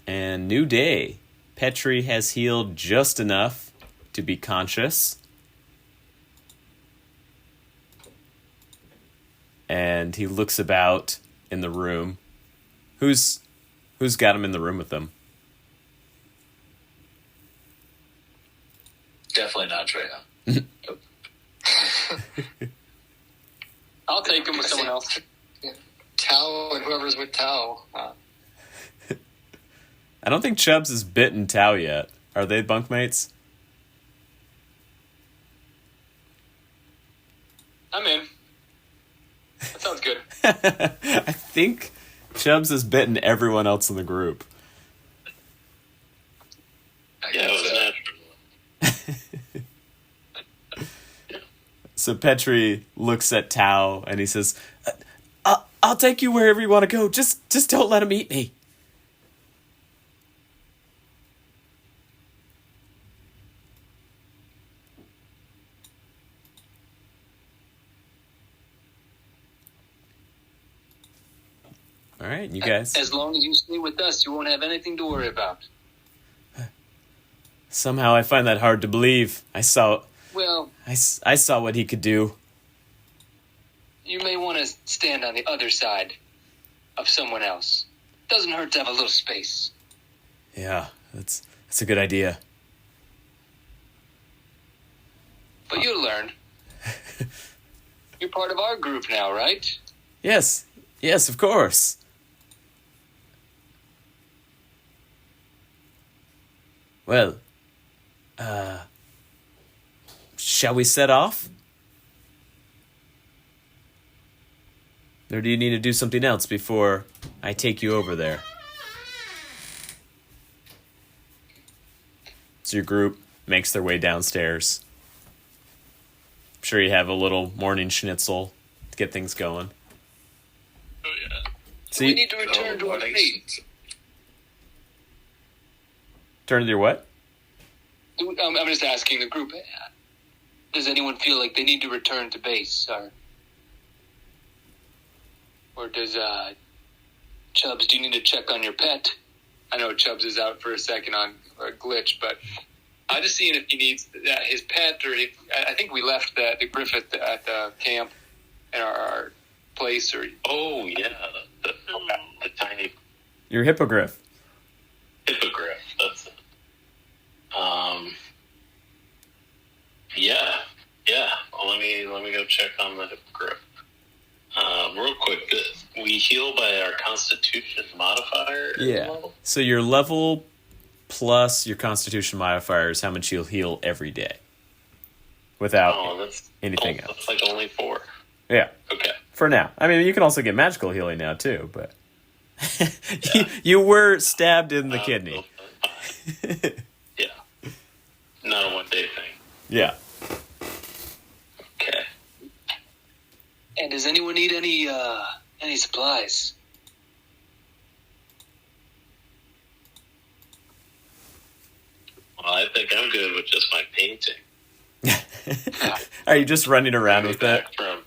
And new day. Petri has healed just enough to be conscious. And he looks about in the room. Who's got him in the room with them? Definitely not Treya. I'll take him with someone else. Tao and whoever's with Tao. I don't think Chubbs has bitten Tao yet. Are they bunkmates? I'm in. I think Chubbs has bitten everyone else in the group. Yeah, it was natural. So Petri looks at Tao and he says, I'll take you wherever you want to go. Just don't let him eat me. All right, you guys. As long as you stay with us, you won't have anything to worry about. Somehow I find that hard to believe. I saw Well, what he could do. you may want to stand on the other side of someone else. Doesn't hurt to have a little space. Yeah, that's a good idea. But you'll learn. You're part of our group now, right? Yes, of course. Well, shall we set off? Or do you need to do something else before I take you over there? So your group makes their way downstairs. I'm sure you have a little morning schnitzel to get things going. Oh, yeah. So we you need to return to our fate. turn to your what? I'm just asking the group. Does anyone feel like they need to return to base, or does Chubbs? Do you need to check on your pet? I know Chubbs is out for a second on a glitch, but I'm just seeing if he needs his pet, or I think we left the Griffith at the camp at our place, or Oh, yeah. The tiny Your hippogriff. hippogriff. That's it. Yeah. Well, let me go check on the hippogriff. Real quick, we heal by our Constitution modifier. Yeah. Level? So your level plus your Constitution modifier is how much you'll heal every day. Without That's anything else. That's like only 4. Yeah. Okay. For now. I mean, you can also get magical healing now, too, but... you were stabbed in the kidney. Yeah. Not a one-day thing. Yeah. Okay. and does anyone need any supplies? Well, I think I'm good with just my painting. Are you just running around with that? Back from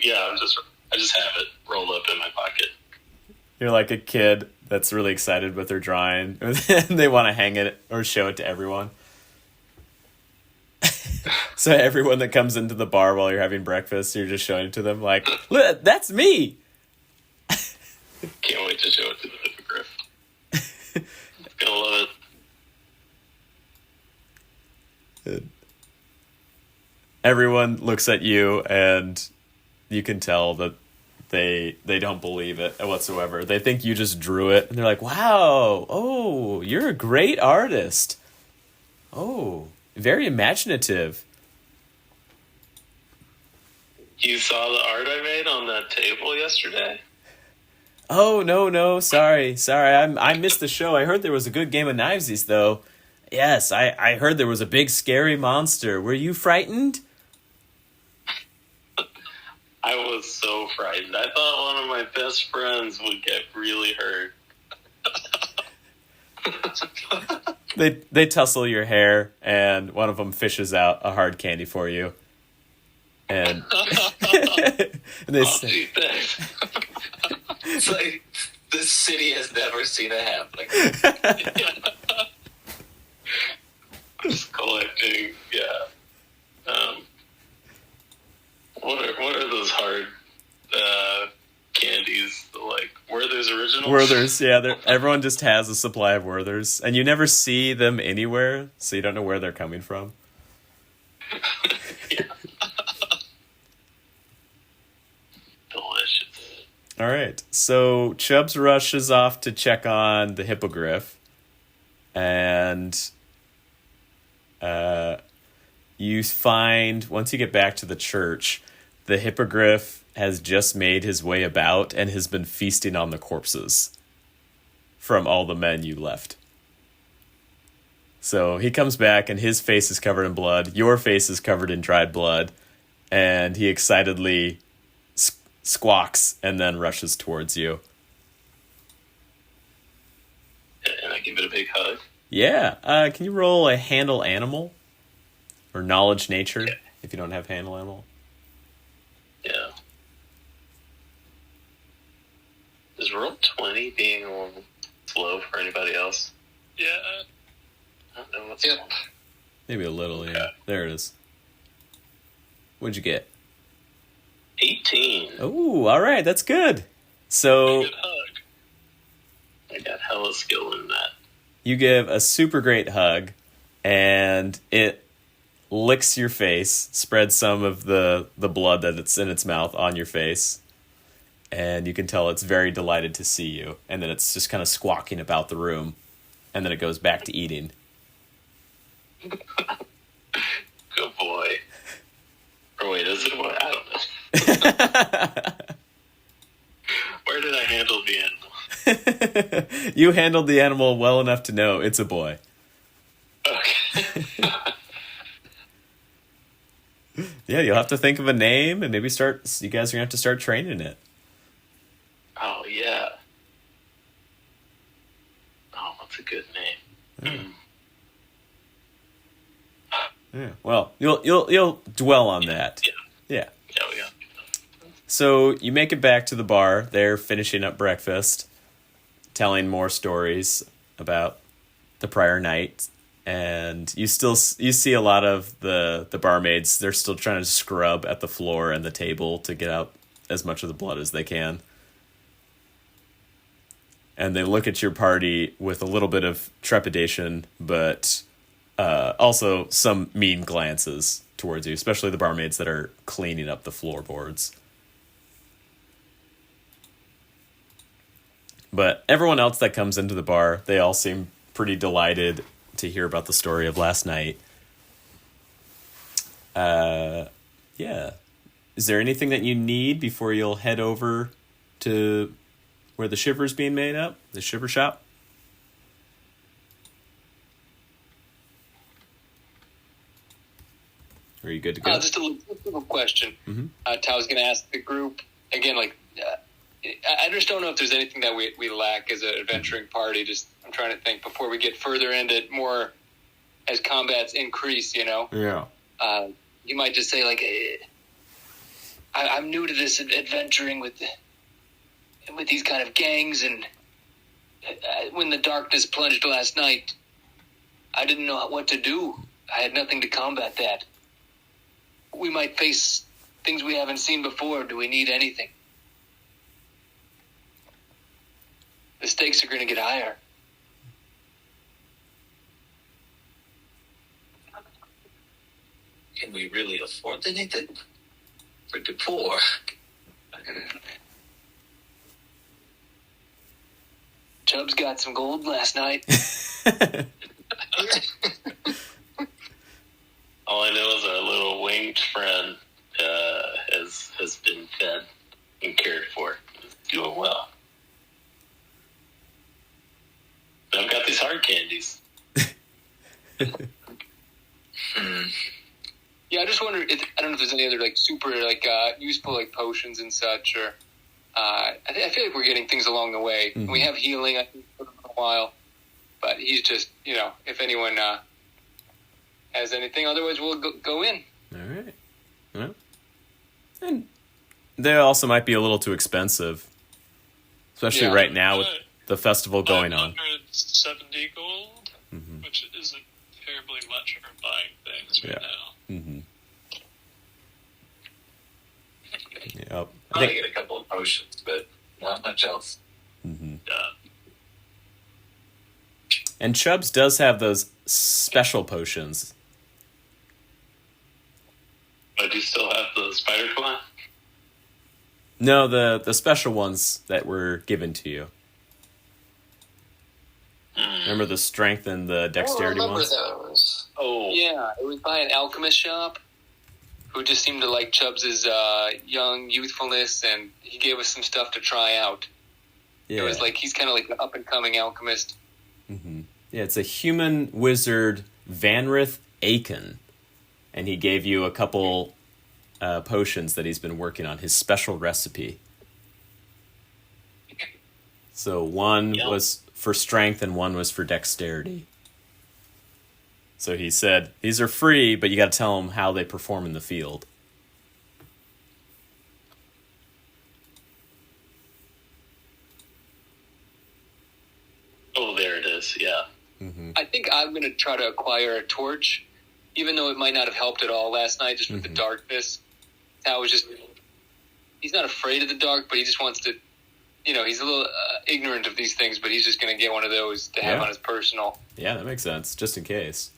yeah, I just have it rolled up in my pocket. You're like a kid that's really excited with their drawing, and they want to hang it or show it to everyone. So everyone that comes into the bar while you're having breakfast, you're just showing it to them like, look, that's me! Can't wait to show it to the hippogriff. Gonna love it. Everyone looks at you, and you can tell that they don't believe it whatsoever. They think you just drew it, and they're like, wow, oh, you're a great artist. Oh, very imaginative. You saw the art I made on that table yesterday? Oh, no, sorry. I missed the show. I heard there was a good game of Knivesies, though. Yes, I heard there was a big scary monster. Were you frightened? I was so frightened. I thought one of my best friends would get really hurt. They tussle your hair, and one of them fishes out a hard candy for you. And, and they say, Gee, thanks. It's like this city has never seen a halfling. Just collecting, yeah. What are those hard candies? Like Werther's Originals? Werther's, yeah. Everyone just has a supply of Werther's, and you never see them anywhere, so you don't know where they're coming from. Yeah. Delicious. All right, so Chubbs rushes off to check on the hippogriff, and you find, once you get back to the church, the hippogriff has just made his way about and has been feasting on the corpses from all the men you left. So he comes back and his face is covered in blood. Your face is covered in dried blood. And he excitedly squawks and then rushes towards you. And I give it a big hug. Yeah. Can you roll a handle animal? Or knowledge nature, if you don't have handle animal? Yeah. Is roll 20 being a little slow for anybody else? Yeah. I don't know what's Yep. wrong. Maybe a little, yeah. Okay. There it is. What'd you get? 18. Oh, all right. That's good. So Good hug. I got hella skill in that. you give a super great hug, and it licks your face, spreads some of the blood that it's in its mouth on your face, and you can tell it's very delighted to see you. And then it's just kind of squawking about the room, and then it goes back to eating. Good boy. Or wait, is it a boy? I don't know. Where did I handle the animal? You handled the animal well enough to know it's a boy. Okay. Yeah, you'll have to think of a name and maybe you guys are going to have to start training it. Oh, yeah. Oh, what's a good name? Yeah. Well, you'll dwell on that. Yeah. Yeah, we got. So you make it back to the bar. They're finishing up breakfast, telling more stories about the prior night, and you see a lot of the barmaids. They're still trying to scrub at the floor and the table to get out as much of the blood as they can. And they look at your party with a little bit of trepidation, but also some mean glances towards you, especially the barmaids that are cleaning up the floorboards. But everyone else that comes into the bar, they all seem pretty delighted to hear about the story of last night. Yeah. Is there anything that you need before you'll head over to where the shiver's being made up? The shiver shop? Are you good to go? Just a little question. Mm-hmm. Tao was going to ask the group again. I just don't know if there's anything that we lack as an adventuring party. I'm trying to think before we get further into it more as combats increase. Yeah. You might just say I'm new to this adventuring with these kind of gangs, and when the darkness plunged last night, I didn't know what to do. I had nothing to combat that. We might face things we haven't seen before. Do we need anything? The stakes are going to get higher. Can we really afford anything? For the poor. Chubbs got some gold last night. All I know is our little winged friend has been fed and cared for. He's doing well. I've got these hard candies. Yeah, I just wonder. I don't know if there's any other super useful potions and such, or I feel like we're getting things along the way. Mm-hmm. We have healing, I think, for a while, but he's just if anyone has anything, otherwise we'll go in. All right. Well, and they also might be a little too expensive, especially right now with the festival going on. 570 gold, Mm-hmm. which isn't terribly much for buying things right now. Mm-hmm. Yep. I get a couple of potions, but not much else. Mm-hmm. Yeah. And Chubbs does have those special potions. But do you still have the spider climb? No, the special ones that were given to you. Remember the strength and the dexterity I don't remember ones? those. Oh, Yeah, it was by an alchemist shop. who just seemed to like Chubbs' young youthfulness, and he gave us some stuff to try out. Yeah. It was like he's kind of like the up-and-coming alchemist. Mm-hmm. Yeah, it's a human wizard, Vanrith Aiken. And he gave you a couple potions that he's been working on, his special recipe. So one was for strength and one was for dexterity. So he said, these are free, but you got to tell them how they perform in the field. Oh, there it is. Yeah. Mm-hmm. I think I'm going to try to acquire a torch, even though it might not have helped at all last night, just with the darkness. That was just... He's not afraid of the dark, but he just wants to... he's a little ignorant of these things, but he's just going to get one of those to have on his personal. Yeah, that makes sense, just in case.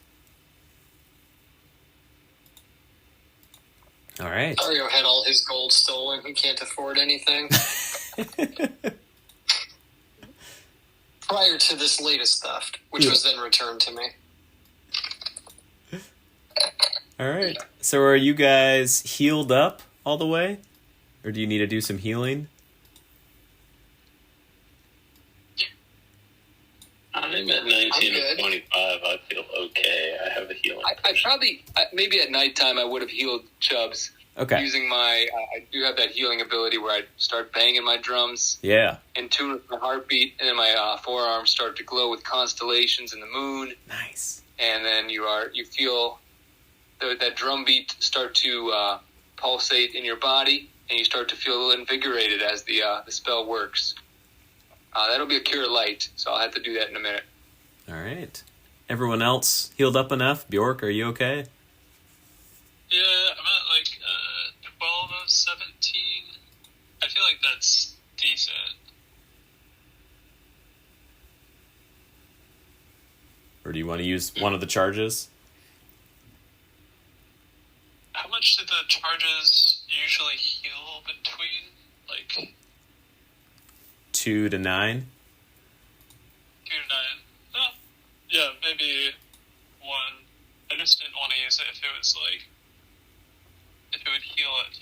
All right. Dario had all his gold stolen. He can't afford anything. Prior to this latest theft, which was then returned to me. All right. So are you guys healed up all the way? Or do you need to do some healing? I'm at 19 or 25. I feel okay. I have a healing. I probably, maybe at nighttime, I would have healed Chubbs. Okay. Using my, I do have that healing ability where I start banging my drums. Yeah. In tune with my heartbeat, and then my forearms start to glow with constellations and the moon. Nice. And then you feel that drum beat start to pulsate in your body, and you start to feel a little invigorated as the spell works. That'll be a cure light, so I'll have to do that in a minute. All right. Everyone else healed up enough? Bjork, are you okay? Yeah, I'm at like 12 of 17. I feel like that's decent. Or do you want to use one of the charges? How much did the charges usually heal between? Like 2 to 9? 2 to 9. Oh, yeah, maybe 1. I just didn't want to use it if it was like, if it would heal it.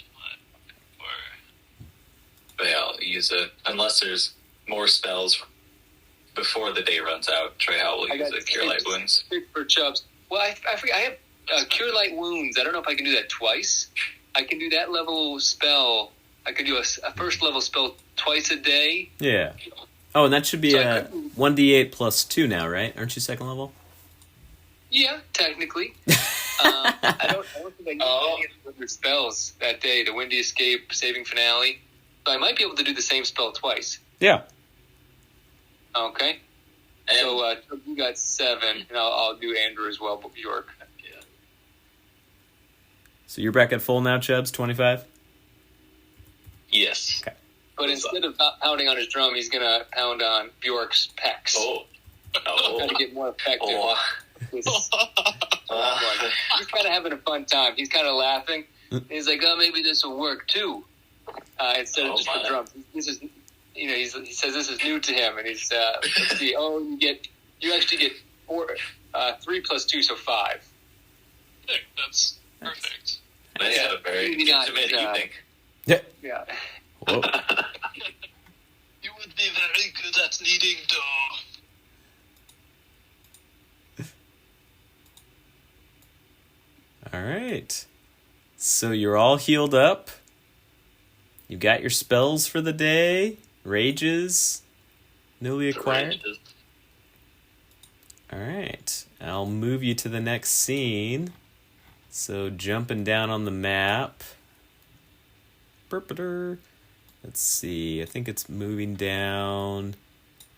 But yeah, I'll use it. Unless there's more spells before the day runs out. Try how we'll use it. Cure Light Wounds. For Chubbs. Well, I forget. I have Cure Light Wounds. I don't know if I can do that twice. I can do that level spell. I can do a first level spell twice a day. Yeah. Oh, and that should be a 1d8 plus 2 now, right? Aren't you second level? Yeah, technically. I don't think I used any of the spells that day. The Windy Escape, Saving Finale. So I might be able to do the same spell twice. Yeah. Okay. And so you got 7, and I'll do Andrew as well, but York. Yeah. So you're back at full now, Chubbs, 25? Yes. Okay. But instead of pounding on his drum, he's going to pound on Bjork's pecs. Try to get more effective. He's kind of having a fun time. He's kind of laughing. He's like, oh, maybe this will work too. Instead of just the drums. This is, he says this is new to him, and he's let's see. Oh, you actually get 3 plus 2, so 5. That's perfect. Nice. Yeah, a very intimate evening. Yeah. Whoa. You would be very good at kneading dough. All right. So you're all healed up. You got your spells for the day. Rages. Newly acquired. All right. I'll move you to the next scene. So jumping down on the map. Let's see. I think it's moving down.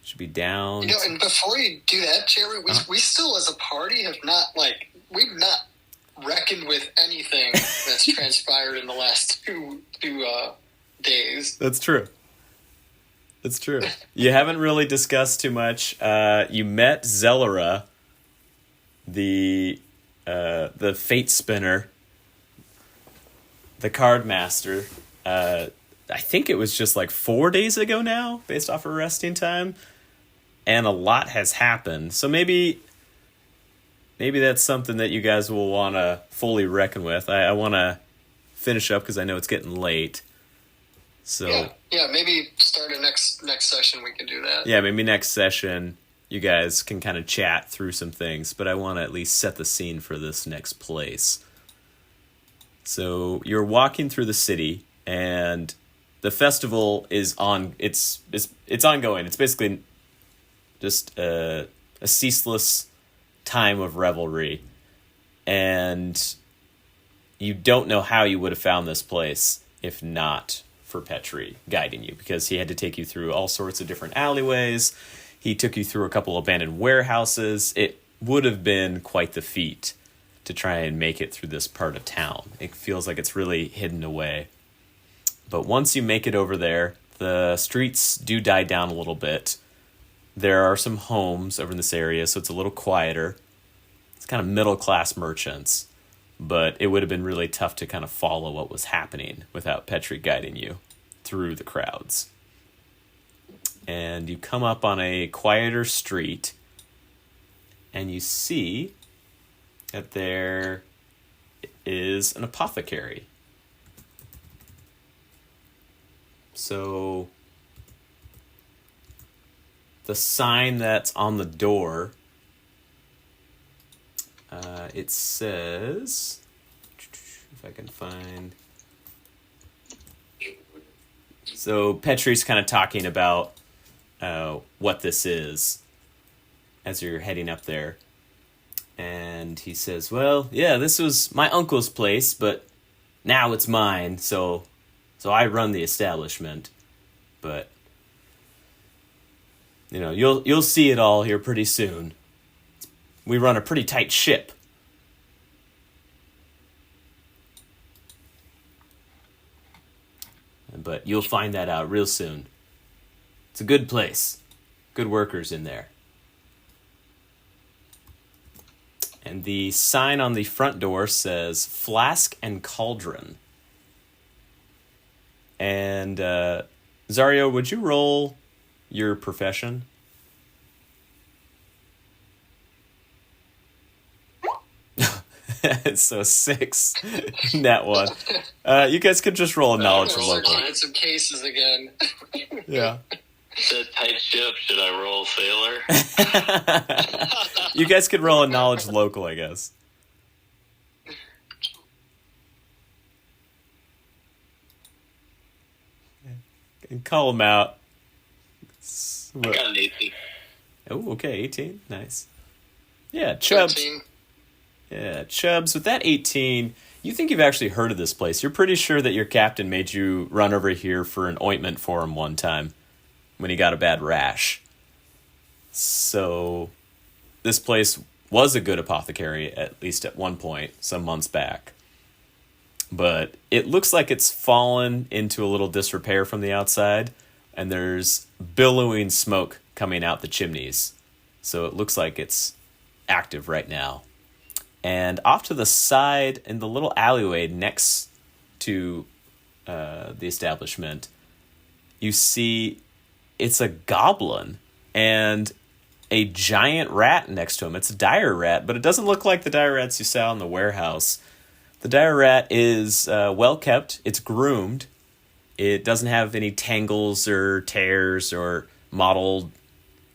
Should be down. And before you do that, Jerry, we still as a party have not, we've not reckoned with anything that's transpired in the last two days. That's true. That's true. You haven't really discussed too much. You met Zellara, the fate spinner, the card master. I think it was just 4 days ago now, based off of resting time, and a lot has happened. So maybe that's something that you guys will want to fully reckon with. I want to finish up because I know it's getting late. So yeah, maybe start a next session. We can do that. Yeah, maybe next session you guys can kind of chat through some things, but I want to at least set the scene for this next place. So you're walking through the city, and the festival is on. It's ongoing. It's basically just a ceaseless time of revelry, and you don't know how you would have found this place if not for Petri guiding you, because he had to take you through all sorts of different alleyways. He took you through a couple abandoned warehouses. It would have been quite the feat to try and make it through this part of town. It feels like it's really hidden away. But once you make it over there, the streets do die down a little bit. There are some homes over in this area, so it's a little quieter. It's kind of middle-class merchants, but it would have been really tough to kind of follow what was happening without Petri guiding you through the crowds. And you come up on a quieter street, and you see that there is an apothecary. So the sign that's on the door, it says, if I can find. So Petri's kind of talking about what this is as you're heading up there. And he says, well, yeah, this was my uncle's place, but now it's mine, so I run the establishment. But you know, you'll see it all here pretty soon. We run a pretty tight ship. But you'll find that out real soon. It's a good place. Good workers in there. And the sign on the front door says Flask and Cauldron. And Zario, would you roll your profession? So 6, net 1. You guys could just roll a knowledge We're local. looking at some cases again. Yeah. Said tight ship. Should I roll sailor? You guys could roll a knowledge local, I guess. And call them out. I got an 18. Oh, okay, 18. Nice. Yeah, Chubbs. 13. Yeah, Chubbs, with that 18, you think you've actually heard of this place. You're pretty sure that your captain made you run over here for an ointment for him one time when he got a bad rash. So this place was a good apothecary, at least at one point, some months back. But it looks like it's fallen into a little disrepair from the outside, and there's billowing smoke coming out the chimneys. So it looks like it's active right now. And off to the side, in the little alleyway next to the establishment, you see it's a goblin and a giant rat next to him. It's a dire rat, but it doesn't look like the dire rats you saw in the warehouse. The dire rat is well kept. It's groomed. It doesn't have any tangles or tears or mottled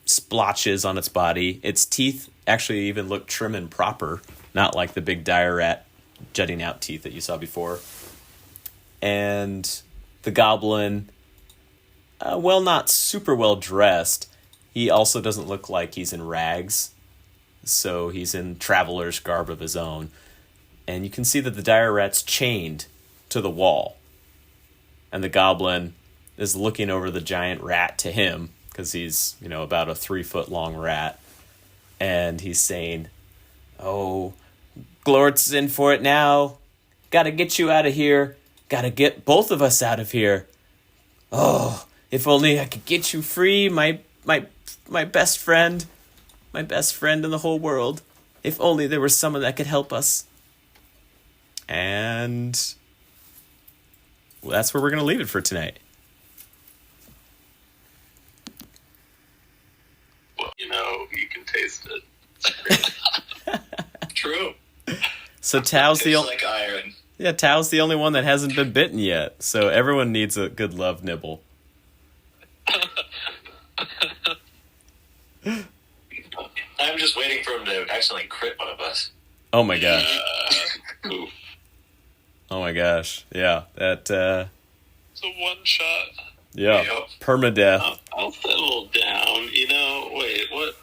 splotches on its body. Its teeth actually even look trim and proper, not like the big dire rat jutting out teeth that you saw before. And the goblin, well, not super well dressed. He also doesn't look like he's in rags, so he's in traveler's garb of his own. And you can see that the dire rat's chained to the wall. And the goblin is looking over the giant rat to him, because he's, about a 3-foot long rat. And he's saying, "Oh, Glort's in for it now. Gotta get you out of here. Gotta get both of us out of here. Oh, if only I could get you free, my best friend. My best friend in the whole world. If only there was someone that could help us." And that's where we're going to leave it for tonight. Well, you can taste it. True. So Tao's the Tastes only... like iron. Yeah, Tao's the only one that hasn't been bitten yet, so everyone needs a good love nibble. I'm just waiting for him to accidentally crit one of us. Oh my gosh. Oof. Oh my gosh. Yeah, that, It's a one shot. yeah, Yep. permadeath. I'll settle down. Wait, what?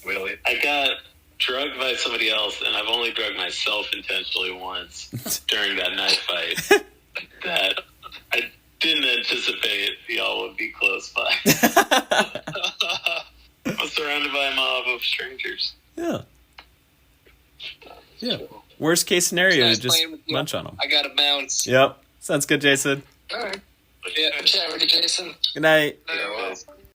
Really? I got drugged by somebody else, and I've only drugged myself intentionally once during that knife fight. That I didn't anticipate y'all would be close by. I'm surrounded by a mob of strangers. Yeah. Yeah. Worst case scenario, Nice just playing with you. munch on them. I got to bounce. Yep. Sounds good, Jason. All right. Yeah. Chat with you, Jason. Good night. No, Yeah, well,